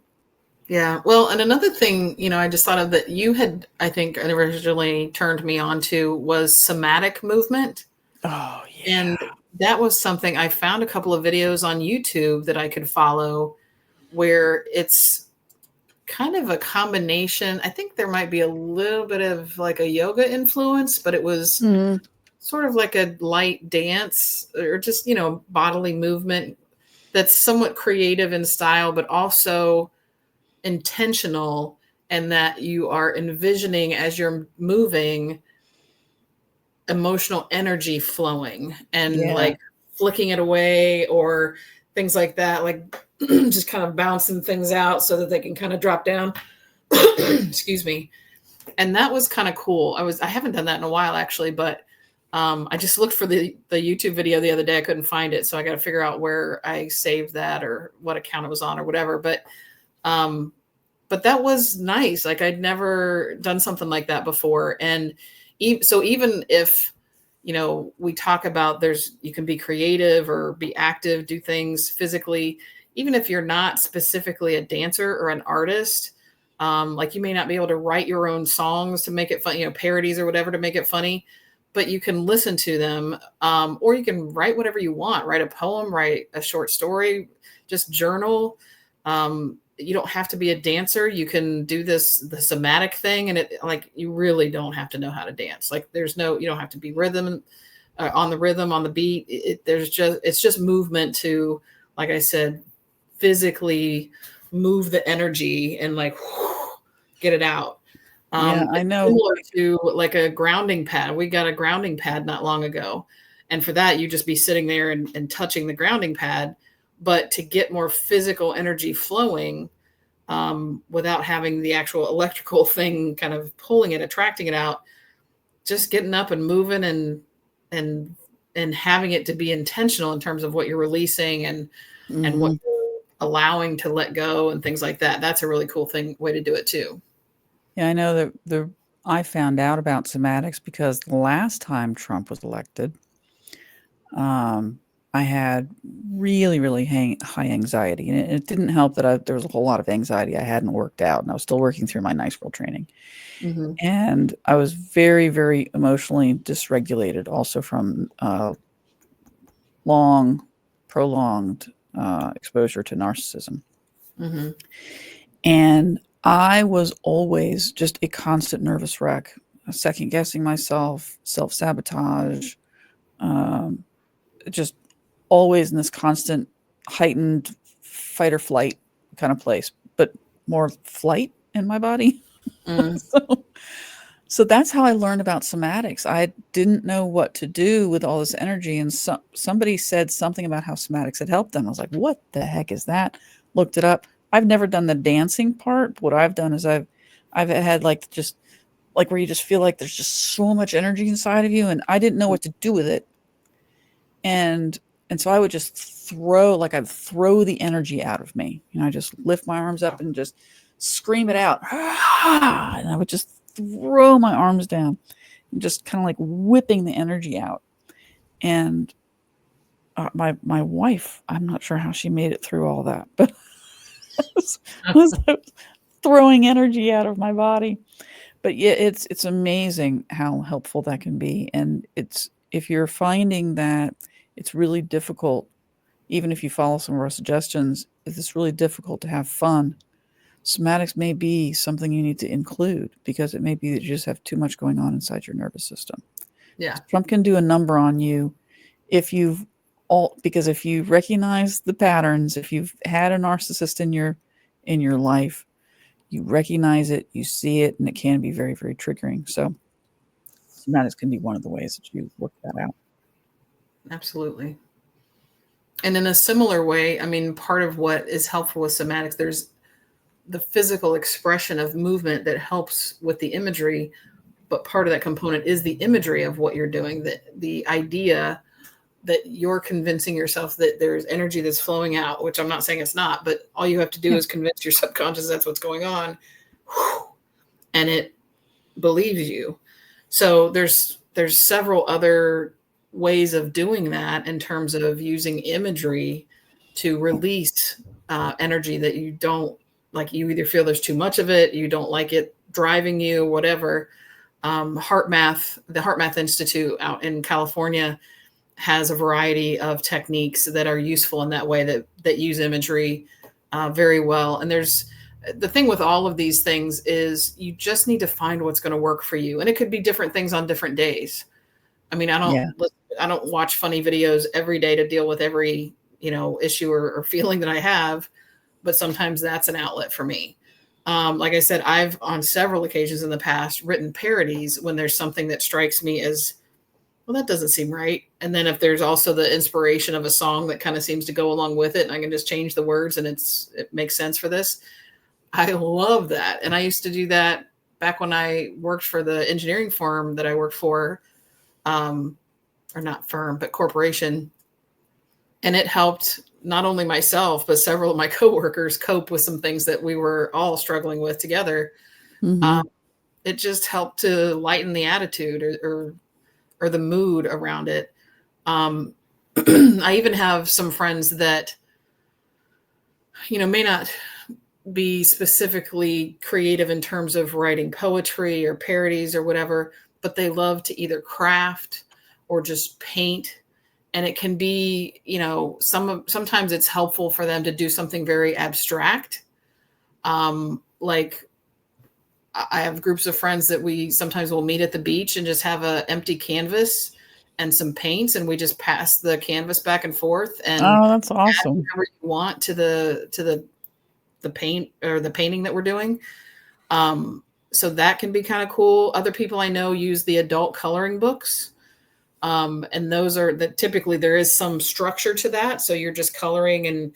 Yeah. Well, and another thing, I just thought of that you had, I think, originally turned me on to was somatic movement.
Oh, yeah.
And that was something I found a couple of videos on YouTube that I could follow where it's kind of a combination. I think there might be a little bit of like a yoga influence, but it was
Mhm.
sort of like a light dance or just, bodily movement that's somewhat creative in style, but also intentional, and that you are envisioning as you're moving emotional energy flowing and
Yeah.
like flicking it away or things like that, like just kind of bouncing things out so that they can kind of drop down. Excuse me. And that was kind of cool. I haven't done that in a while actually, but I just looked for the YouTube video the other day. I couldn't find it, so I got to figure out where I saved that or what account it was on or whatever. But that was nice. Like I'd never done something like that before. And so even if, we talk about you can be creative or be active, do things physically, even if you're not specifically a dancer or an artist, like you may not be able to write your own songs to make it fun, parodies or whatever to make it funny, but you can listen to them, or you can write whatever you want, write a poem, write a short story, just journal. You don't have to be a dancer. You can do the somatic thing. And you really don't have to know how to dance. Like you don't have to be on the rhythm, on the beat. It's just movement to, like I said, physically move the energy and get it out.
Yeah, I
It's
know.
similar to like a grounding pad. We got a grounding pad not long ago. And for that, you just be sitting there and touching the grounding pad. But to get more physical energy flowing, without having the actual electrical thing kind of pulling it, attracting it out, just getting up and moving and having it to be intentional in terms of what you're releasing and what
Mhm.
you're allowing to let go and things like that. That's a really cool way to do it too.
Yeah, I know that I found out about somatics because the last time Trump was elected, I had really, really high anxiety, and it didn't help that there was a whole lot of anxiety I hadn't worked out, and I was still working through my nice girl training.
Mm-hmm.
And I was very, very emotionally dysregulated, also from prolonged exposure to narcissism.
Mm-hmm.
And I was always just a constant nervous wreck, second guessing myself, self sabotage, just always in this constant heightened fight or flight kind of place, but more flight in my body.
Mm.
So that's how I learned about somatics. I didn't know what to do with all this energy, and somebody said something about how somatics had helped them. I was like, "What the heck is that?" Looked it up. I've never done the dancing part. What I've done is I've had like just like where you just feel like there's just so much energy inside of you, and I didn't know what to do with it. And so I would just I'd throw the energy out of me. I just lift my arms up and just scream it out. And I would just throw my arms down and just kind of like whipping the energy out. And my wife, I'm not sure how she made it through all that, but was throwing energy out of my body. But yeah, it's amazing how helpful that can be. And if you're finding that it's really difficult, even if you follow some of our suggestions, if it's really difficult to have fun, somatics may be something you need to include, because it may be that you just have too much going on inside your nervous system.
Yeah.
Trump can do a number on you because if you recognize the patterns, if you've had a narcissist in your life, you recognize it, you see it, and it can be very, very triggering. So somatics can be one of the ways that you work that out.
Absolutely. And in a similar way, I mean, part of what is helpful with somatics, there's the physical expression of movement that helps with the imagery, but part of that component is the imagery of what you're doing, the idea that you're convincing yourself that there's energy that's flowing out, which I'm not saying it's not, but all you have to do is convince your subconscious that's what's going on, and it believes you. So there's several other ways of doing that in terms of using imagery to release energy that you don't like. You either feel there's too much of it, you don't like it driving you, whatever. The HeartMath Institute out in California has a variety of techniques that are useful in that way, that use imagery very well. And there's the thing with all of these things is you just need to find what's going to work for you. And it could be different things on different days. I mean, I don't watch funny videos every day to deal with every, issue or feeling that I have, but sometimes that's an outlet for me. Like I said, I've on several occasions in the past written parodies when there's something that strikes me as, well, that doesn't seem right. And then if there's also the inspiration of a song that kind of seems to go along with it, and I can just change the words and it makes sense for this. I love that. And I used to do that back when I worked for the engineering firm that I worked for, or not firm, but corporation. And it helped not only myself, but several of my coworkers cope with some things that we were all struggling with together.
Mm-hmm.
It just helped to lighten the attitude or the mood around it. I even have some friends that, may not be specifically creative in terms of writing poetry or parodies or whatever, but they love to either craft or just paint. And it can be, sometimes it's helpful for them to do something very abstract. Like I have groups of friends that we sometimes will meet at the beach and just have an empty canvas and some paints, and we just pass the canvas back and forth and
That's
add
awesome.
whatever you want to the paint or the painting that we're doing. So that can be kind of cool. Other people I know use the adult coloring books. And those are that typically there is some structure to that. So you're just coloring, and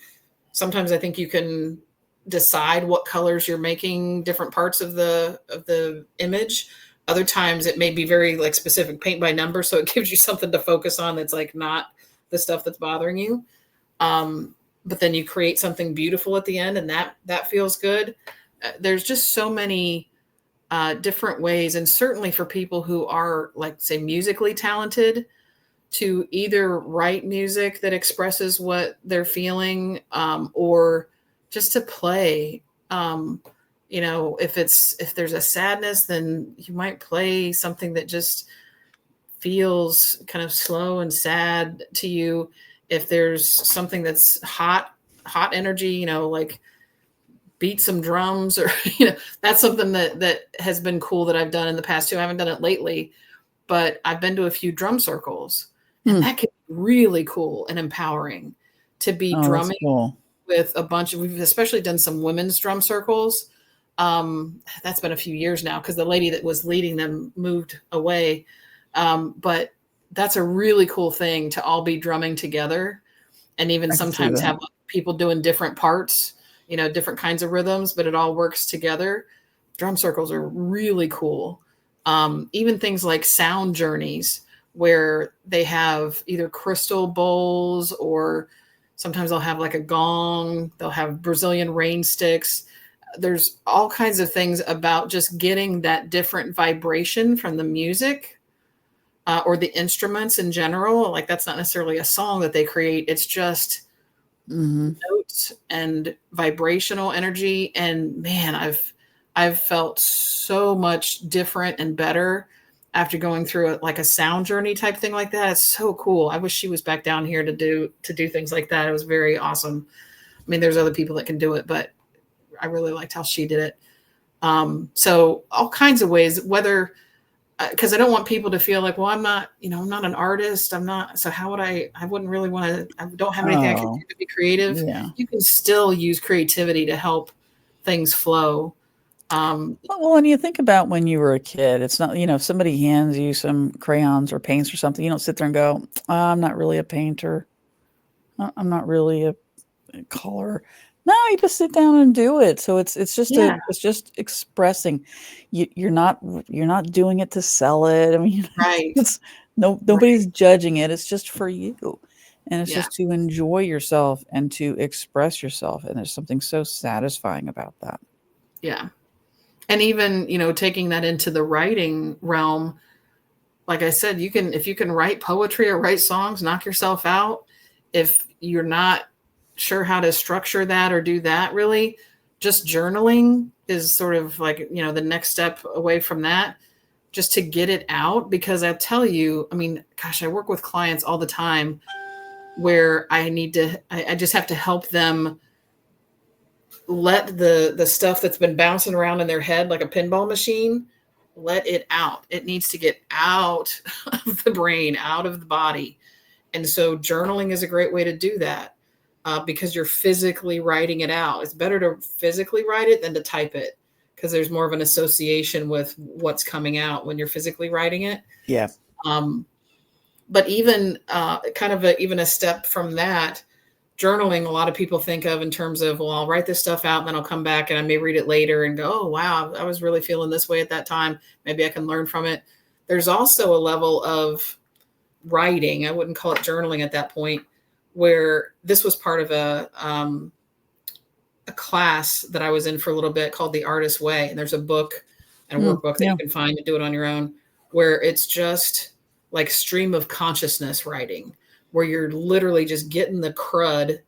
sometimes I think you can decide what colors you're making different parts of the image. Other times it may be very like specific paint by number. So it gives you something to focus on that's like not the stuff that's bothering you. But then you create something beautiful at the end, and that feels good. There's just so many different ways. And certainly for people who are like, say, musically talented, to either write music that expresses what they're feeling, or just to play. If there's a sadness, then you might play something that just feels kind of slow and sad to you. If there's something that's hot energy, like beat some drums, or that's something that has been cool that I've done in the past too. I haven't done it lately, but I've been to a few drum circles, and that can be really cool and empowering to be drumming
cool.
with a bunch of, we've especially done some women's drum circles. That's been a few years now because the lady that was leading them moved away. But that's a really cool thing to all be drumming together, and even sometimes have people doing different parts, different kinds of rhythms, but it all works together. Drum circles are really cool. Even things like sound journeys, where they have either crystal bowls, or sometimes they'll have like a gong, they'll have Brazilian rain sticks. There's all kinds of things about just getting that different vibration from the music, or the instruments in general. Like, that's not necessarily a song that they create. It's just notes and vibrational energy. And man, I've felt so much different and better after going through like a sound journey type thing like that. It's so cool. I wish she was back down here to do things like that. It was very awesome. I mean, there's other people that can do it, but I really liked how she did it. So all kinds of ways, whether, because I don't want people to feel like, well, I'm not an artist. I'm not. So how would I wouldn't really want to, I don't have anything I can do to be creative.
Yeah.
You can still use creativity to help things flow.
Well, and you think about when you were a kid, it's not, if somebody hands you some crayons or paints or something, you don't sit there and go, I'm not really a painter. I'm not really a color. No, you just sit down and do it. So it's just it's just expressing. You're not doing it to sell it. I mean,
Right.
Nobody's judging it. It's just for you, and it's
Yeah.
just to enjoy yourself and to express yourself. And there's something so satisfying about that.
Yeah. And even, taking that into the writing realm, like I said, if you can write poetry or write songs, knock yourself out. If you're not sure how to structure that or do that, really, just journaling is sort of like, the next step away from that, just to get it out. Because I tell you, I mean, gosh, I work with clients all the time where I just have to help them let the stuff that's been bouncing around in their head like a pinball machine, let it out. It needs to get out of the brain, out of the body. And so journaling is a great way to do that, because you're physically writing it out. It's better to physically write it than to type it, because there's more of an association with what's coming out when you're physically writing it.
Yeah.
But even even a step from that, journaling, a lot of people think of in terms of, well, I'll write this stuff out and then I'll come back and I may read it later and go, oh, wow, I was really feeling this way at that time. Maybe I can learn from it. There's also a level of writing, I wouldn't call it journaling at that point, where this was part of a class that I was in for a little bit called The Artist's Way. And there's a book and a workbook that you can find to do it on your own, where it's just like stream of consciousness writing, where you're literally just getting the crud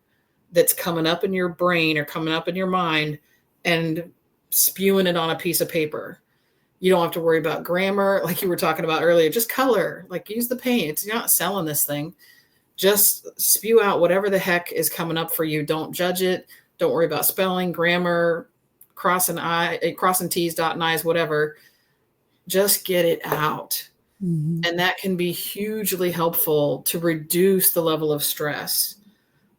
that's coming up in your brain or coming up in your mind and spewing it on a piece of paper. You don't have to worry about grammar, like you were talking about earlier, just color, like use the paint. You're not selling this thing. Just spew out whatever the heck is coming up for you. Don't judge it. Don't worry about spelling, grammar, crossing T's, dotting I's, whatever. Just get it out. And that can be hugely helpful to reduce the level of stress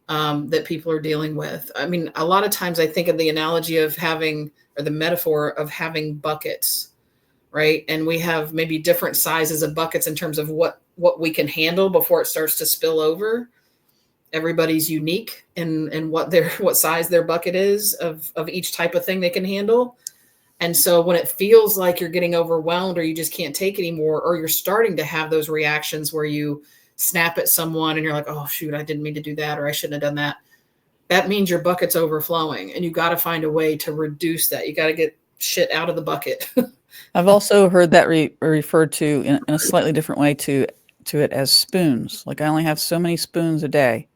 that people are dealing with. I mean, a lot of times I think of the analogy of having, or the metaphor of having buckets, right? And we have maybe different sizes of buckets in terms of what we can handle before it starts to spill over. Everybody's unique in what size their bucket is of each type of thing they can handle. And so when it feels like you're getting overwhelmed or you just can't take anymore, or you're starting to have those reactions where you snap at someone and you're like, oh, shoot, I didn't mean to do that, or I shouldn't have done that. That means your bucket's overflowing, and you got to find a way to reduce that. You got to get shit out of the bucket.
I've also heard that referred to in a slightly different way to to it as spoons. Like I only have so many spoons a day.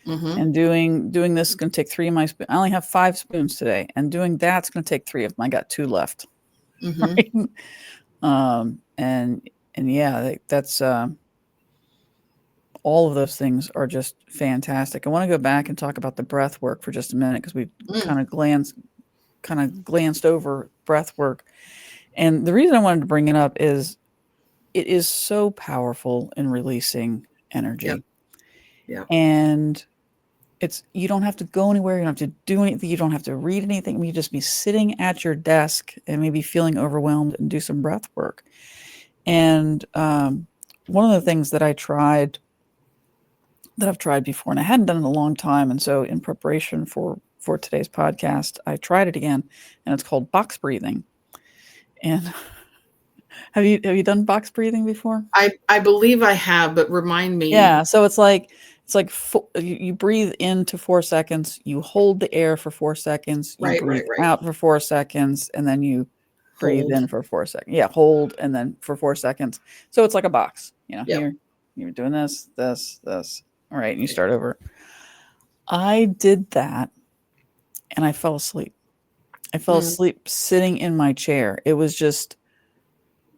Mm-hmm.
And doing this is going to take 3 of my spoons. I only have 5 spoons today, and doing that's going to take 3 of them. I got 2 left.
Mm-hmm.
Right? And yeah, that's all of those things are just fantastic. I want to go back and talk about the breath work for just a minute because we kind of glanced over breath work. And the reason I wanted to bring it up is it is so powerful in releasing energy.
Yep. Yep.
And you don't have to go anywhere. You don't have to do anything. You don't have to read anything. You just be sitting at your desk and maybe feeling overwhelmed and do some breath work. And one of the things that I've tried before, and I hadn't done it in a long time. And so in preparation for today's podcast, I tried it again, and it's called box breathing. And have you done box breathing before?
I believe I have, but remind me.
Yeah. So it's like you breathe into 4 seconds, you hold the air for 4 seconds, you breathe out for 4 seconds, and then you breathe in for 4 seconds. Yeah, hold and then for 4 seconds. So it's like a box. Here you're doing this. All right, and you start over. I did that, and I fell asleep. I fell asleep sitting in my chair. It was just,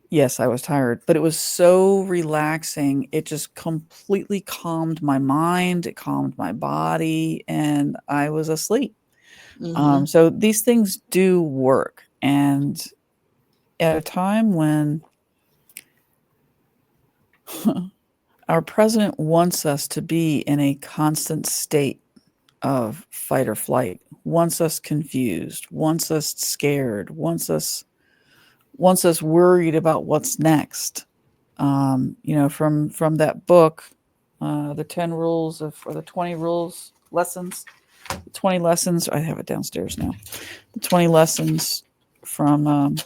yes, I was tired, but it was so relaxing. It just completely calmed my mind. It calmed my body, and I was asleep. So these things do work. And at a time when our president wants us to be in a constant state of fight or flight, wants us confused, wants us scared, wants us worried about what's next. From that book, the 10 rules or the 20 rules lessons, 20 lessons. I have it downstairs now. The 20 lessons from,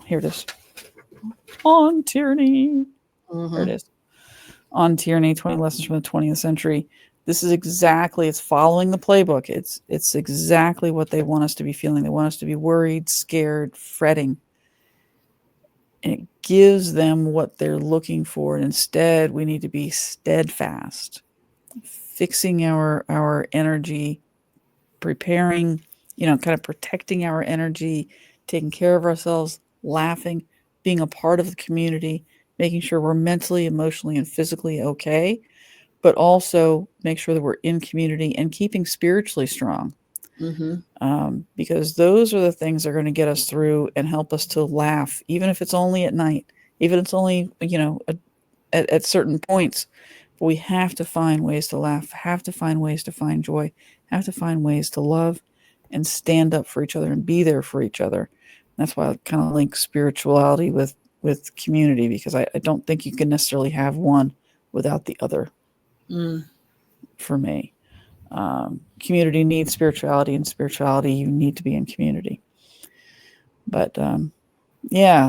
here it is. On tyranny. There it is. On tyranny, 20 lessons from the 20th century. This is exactly, it's following the playbook. It's exactly what they want us to be feeling. They want us to be worried, scared, fretting. And it gives them what they're looking for. And instead, we need to be steadfast, fixing our energy, preparing, kind of protecting our energy, taking care of ourselves, laughing, being a part of the community, making sure we're mentally, emotionally, and physically okay, but also make sure that we're in community and keeping spiritually strong. Because those are the things that are going to get us through and help us to laugh, even if it's only at night, even if it's only, at certain points. But we have to find ways to laugh, have to find ways to find joy, have to find ways to love and stand up for each other and be there for each other. That's why I kind of link spirituality with community, because I don't think you can necessarily have one without the other. For me, community needs spirituality, and spirituality, you need to be in community. But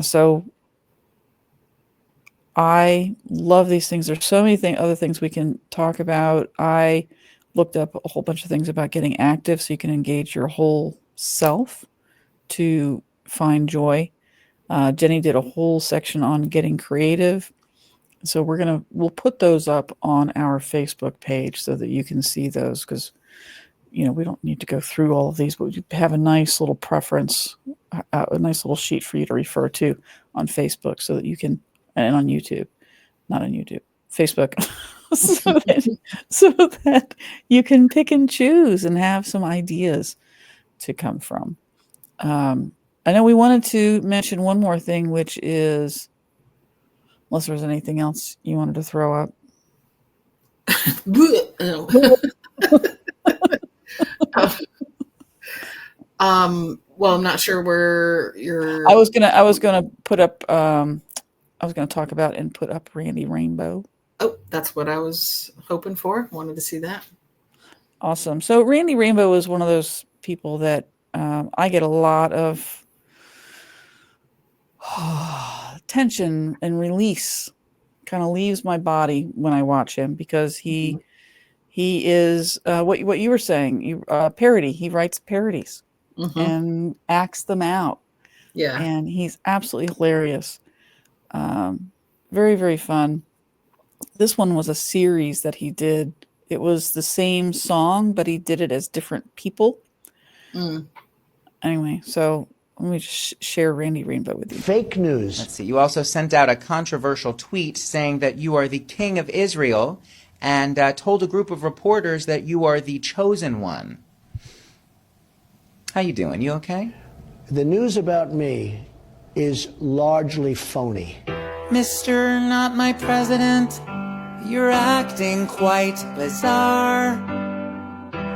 so I love these things. There's so many other things we can talk about. I looked up a whole bunch of things about getting active so you can engage your whole self to find joy. Jenny did a whole section on getting creative. So we'll put those up on our Facebook page so that you can see those, because we don't need to go through all of these, but we have a nice little preference, a nice little sheet for you to refer to on Facebook so that you can, and on YouTube, not on YouTube, Facebook, so that you can pick and choose and have some ideas to come from. I know we wanted to mention one more thing, which is, unless there's anything else you wanted to throw up.
Well, I'm not sure where you're.
I was gonna put up. I was gonna talk about and put up Randy Rainbow.
Oh, that's what I was hoping for. Wanted to see that.
Awesome. So Randy Rainbow is one of those people that I get a lot of tension and release. Kind of leaves my body when I watch him, because he is what you were saying. Parody. He writes parodies and acts them out.
Yeah,
and he's absolutely hilarious. Very, very fun. This one was a series that he did. It was the same song, but he did it as different people. Anyway, so let me just share Randy Rainbow with you.
Fake news.
Let's see. You also sent out a controversial tweet saying that you are the king of Israel and told a group of reporters that you are the chosen one. How you doing? You okay?
The news about me is largely phony.
Mr. Not My President, you're acting quite bizarre.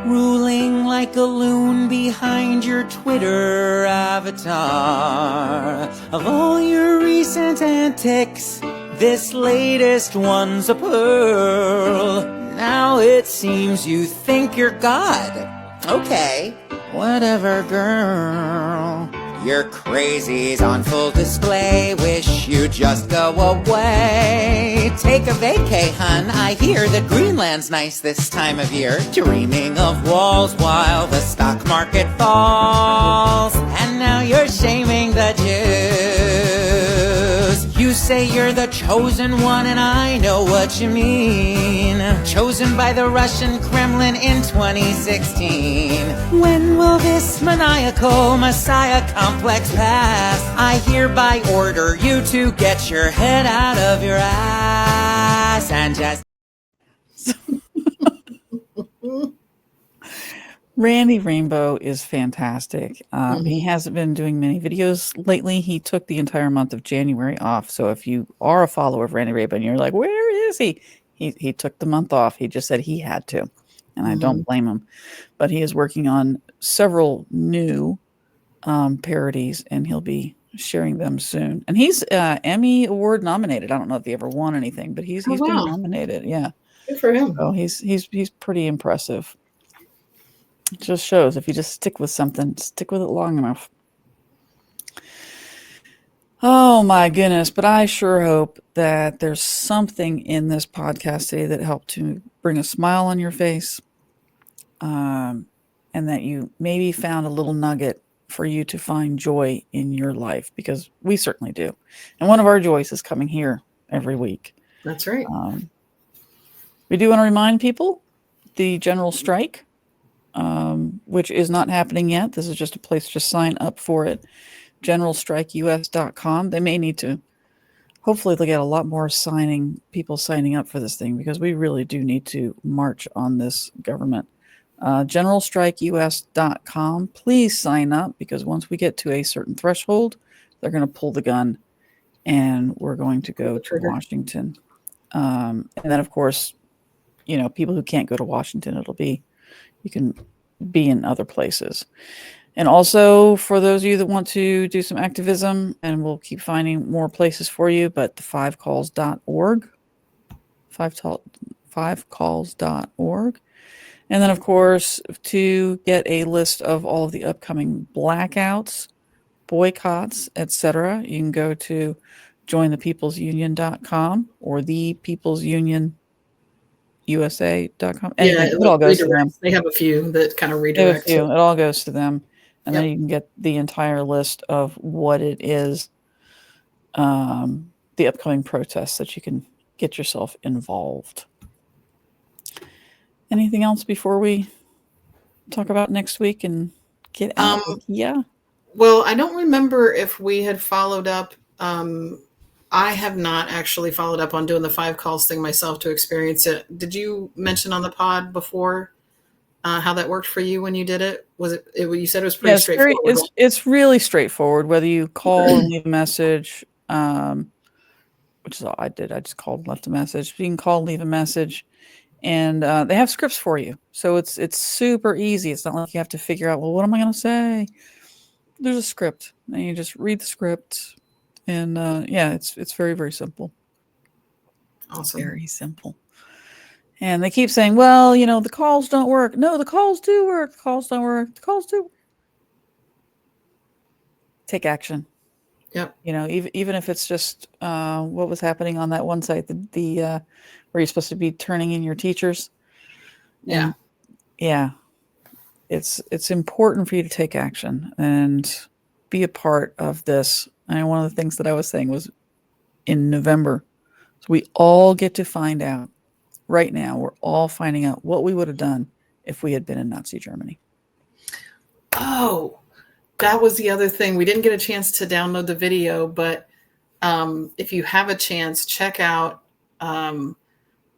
Ruling like a loon behind your Twitter avatar. Of all your recent antics, this latest one's a pearl. Now it seems you think you're God. Okay, whatever, girl. Your crazy's on full display. Wish you'd just go away. Take a vacay, hun. I hear that Greenland's nice this time of year. Dreaming of walls while the stock market falls. And now you're shaming the Jews. You say you're the chosen one, and I know what you mean. Chosen by the Russian Kremlin in 2016. When will this maniacal messiah complex pass? I hereby order you to get your head out of your ass and just...
Randy Rainbow is fantastic. He hasn't been doing many videos lately. He took the entire month of January off. So if you are a follower of Randy Rainbow and you're like, where is he? He took the month off. He just said he had to. And I don't blame him. But he is working on several new parodies, and he'll be sharing them soon. And he's Emmy Award nominated. I don't know if he ever won anything, but he's been nominated. Yeah.
Good for him.
So he's pretty impressive. It just shows if you just stick with something, stick with it long enough. Oh my goodness. But I sure hope that there's something in this podcast today that helped to bring a smile on your face. And that you maybe found a little nugget for you to find joy in your life, because we certainly do. And one of our joys is coming here every week.
That's right.
We do want to remind people the general strike, which is not happening yet. This is just a place to sign up for it. GeneralStrikeUS.com. They may need to, hopefully they'll get a lot more people signing up for this thing, because we really do need to march on this government. GeneralStrikeUS.com. Please sign up, because once we get to a certain threshold, they're going to pull the gun and we're going to go to Washington. And then, of course, people who can't go to Washington, you can be in other places. And also, for those of you that want to do some activism, and we'll keep finding more places for you, but the 5calls.org, 5calls.org. And then, of course, to get a list of all of the upcoming blackouts, boycotts, etc., you can go to jointhepeoplesunion.com or thepeoplesunion.usa.com. Anyway, it all goes to them.
They have a few that kind of redirect.
It all goes to them. And then you can get the entire list of what it is, the upcoming protests, that you can get yourself involved. Anything else before we talk about next week and get out?
Well, I don't remember if we had followed up. I have not actually followed up on doing the 5 calls thing myself to experience it. Did you mention on the pod before how that worked for you when you did it? Was it you said it was pretty straightforward?
It's really straightforward. Whether you call and leave a message, which is all I did. I just called and left a message. You can call and leave a message. And they have scripts for you. So it's super easy. It's not like you have to figure out, well, what am I going to say? There's a script. And you just read the script. And it's very, very simple.
Awesome.
Very simple. And they keep saying, well, the calls don't work. No, the calls do work. The calls don't work. The calls do. Take action.
Yep.
Even if it's just what was happening on that one site, the where you're supposed to be turning in your teachers.
Yeah.
Yeah. It's important for you to take action and be a part of this. And one of the things that I was saying was in November So we all get to find out right now. We're all finding out what we would have done if we had been in Nazi Germany.
Oh, that was the other thing. We didn't get a chance to download the video, but if you have a chance, check out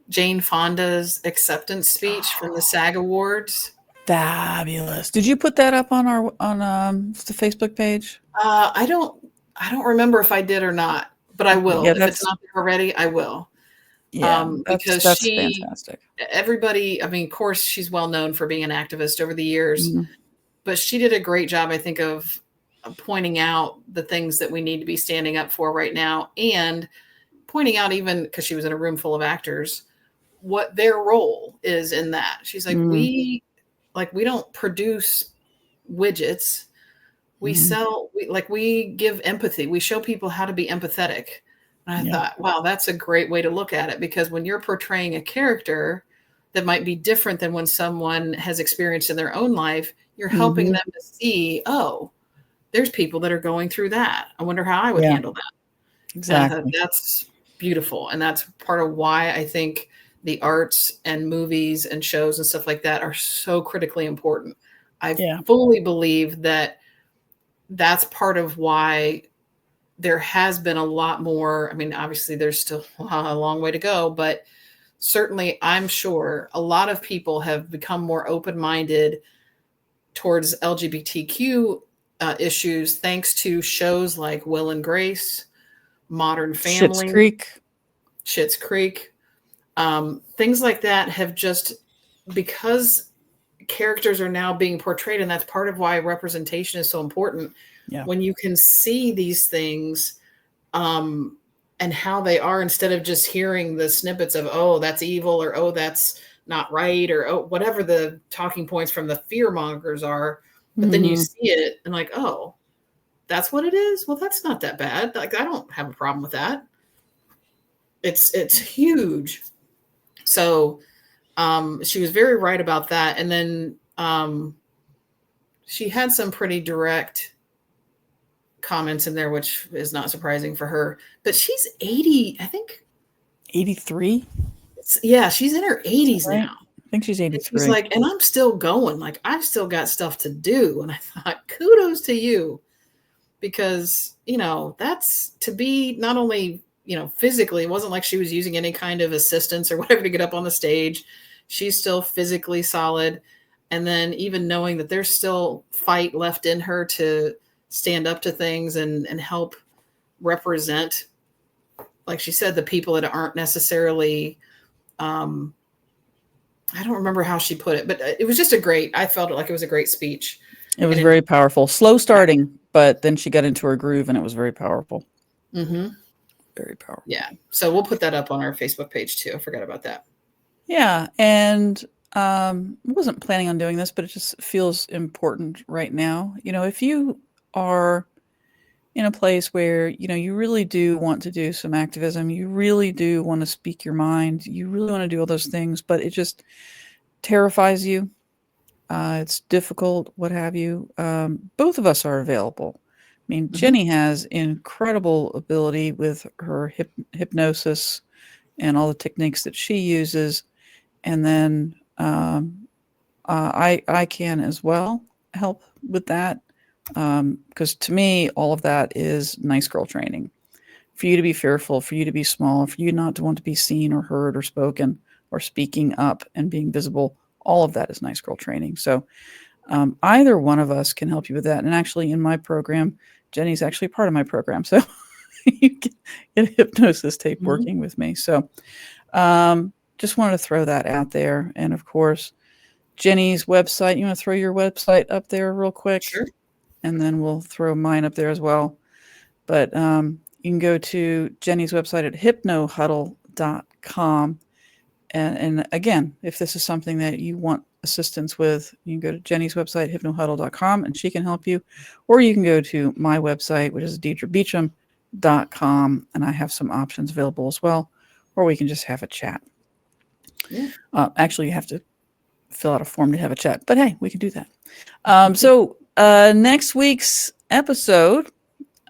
Jane Fonda's acceptance speech from the SAG Awards.
Fabulous. Did you put that up on the Facebook page?
I don't remember if I did or not, but I will.
Yeah,
if it's not there already, I will.
Yeah,
Because
that's fantastic.
Everybody, I mean, of course, she's well known for being an activist over the years, but she did a great job, I think, of pointing out the things that we need to be standing up for right now, and pointing out, even because she was in a room full of actors, what their role is in that. She's like, we don't produce widgets. We sell, we give empathy. We show people how to be empathetic. And I thought, wow, that's a great way to look at it, because when you're portraying a character that might be different than when someone has experienced in their own life, you're helping them to see, oh, there's people that are going through that. I wonder how I would handle that.
Exactly.
That's beautiful. And that's part of why I think the arts and movies and shows and stuff like that are so critically important. I fully believe that that's part of why there has been a lot more. I mean, obviously there's still a long way to go, but certainly I'm sure a lot of people have become more open-minded towards LGBTQ issues thanks to shows like Will and Grace, Modern Family, Schitt's Creek. Things like that have just, because characters are now being portrayed, and that's part of why representation is so important. When you can see these things and how they are, instead of just hearing the snippets of, oh, that's evil, or oh, that's not right, or oh, whatever the talking points from the fear mongers are, but then you see it and like, oh, that's what it is. Well, that's not that bad. Like, I don't have a problem with that. It's huge. So she was very right about that. And then she had some pretty direct comments in there, which is not surprising for her. But she's 80, I think.
83?
Yeah, she's in her 80s
right?
now.
I think she's 83.
She's like, and I'm still going. Like, I've still got stuff to do. And I thought, kudos to you. Because, that's to be not only, physically, it wasn't like she was using any kind of assistance or whatever to get up on the stage. She's still physically solid. And then even knowing that there's still fight left in her to stand up to things and help represent, like she said, the people that aren't necessarily, I don't remember how she put it, but it was just I felt like it was a great speech.
It was very powerful. Slow starting, but then she got into her groove and it was very powerful. Very powerful.
Yeah. So we'll put that up on our Facebook page too. I forgot about that.
Yeah. And I wasn't planning on doing this, but it just feels important right now. If you are in a place where, you really do want to do some activism, you really do want to speak your mind, you really want to do all those things, but it just terrifies you. It's difficult, what have you. Both of us are available. I mean, Jenny has incredible ability with her hypnosis and all the techniques that she uses. And then I can as well help with that. Because to me, all of that is nice girl training. For you to be fearful, for you to be small, for you not to want to be seen or heard or spoken or speaking up and being visible, all of that is nice girl training. So either one of us can help you with that. And actually in my program, Jenny's actually part of my program. So you can get a hypnosis tape working with me. So just wanted to throw that out there. And of course, Jenny's website, you want to throw your website up there real quick?
Sure.
And then we'll throw mine up there as well. But you can go to Jenny's website at hypnohuddle.com. And again, if this is something that you want assistance with, you can go to Jenny's website, hypnohuddle.com, and she can help you. Or you can go to my website, which is deidrebeecham.com, and I have some options available as well. Or we can just have a chat.
Yeah.
Actually, you have to fill out a form to have a chat. But hey, we can do that. So next week's episode,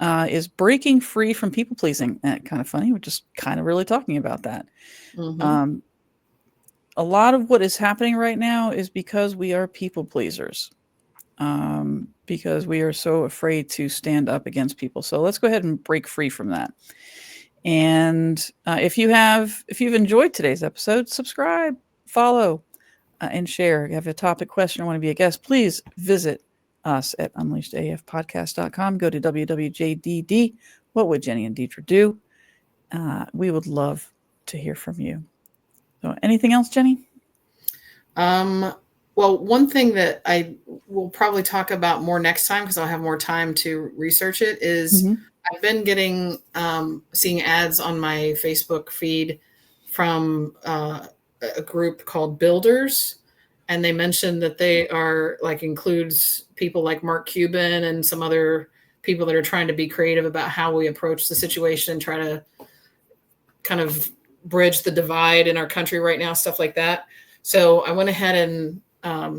is breaking free from people pleasing. And kind of funny. We're just kind of really talking about that.
Mm-hmm.
A lot of what is happening right now is because we are people pleasers. Because we are so afraid to stand up against people. So let's go ahead and break free from that. And if you've enjoyed today's episode, subscribe, follow, and share. If you have a topic, question, or want to be a guest, please visit us at unleashedafpodcast.com. Go to WWJDD. What would Jenny and Deidre do? We would love to hear from you. So anything else, Jenny?
Well, one thing that I will probably talk about more next time, because I'll have more time to research it, is I've been getting seeing ads on my Facebook feed from a group called Builders, and they mentioned that they are includes people like Mark Cuban and some other people that are trying to be creative about how we approach the situation and try to kind of bridge the divide in our country right now, stuff like that. So I went ahead and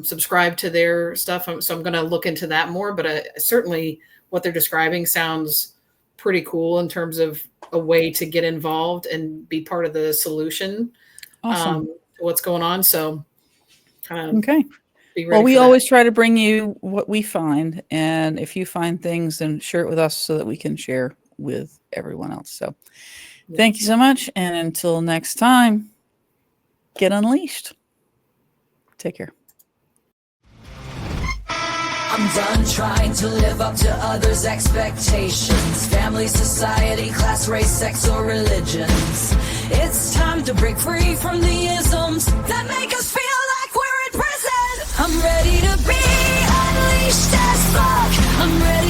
subscribe to their stuff. So I'm going to look into that more, but certainly what they're describing sounds pretty cool in terms of a way to get involved and be part of the solution.
Awesome.
To what's going on. So
okay.
Be ready
well, we
for that.
always try to bring you what we find. And if you find things, then share it with us so that we can share with everyone else. So thank you so much. And until next time, get unleashed. Take care.
I'm done trying to live up to others' expectations. Family, society, class, race, sex, or religions. It's time to break free from the isms that make us feel like we're in prison. I'm ready to be unleashed as fuck. I'm ready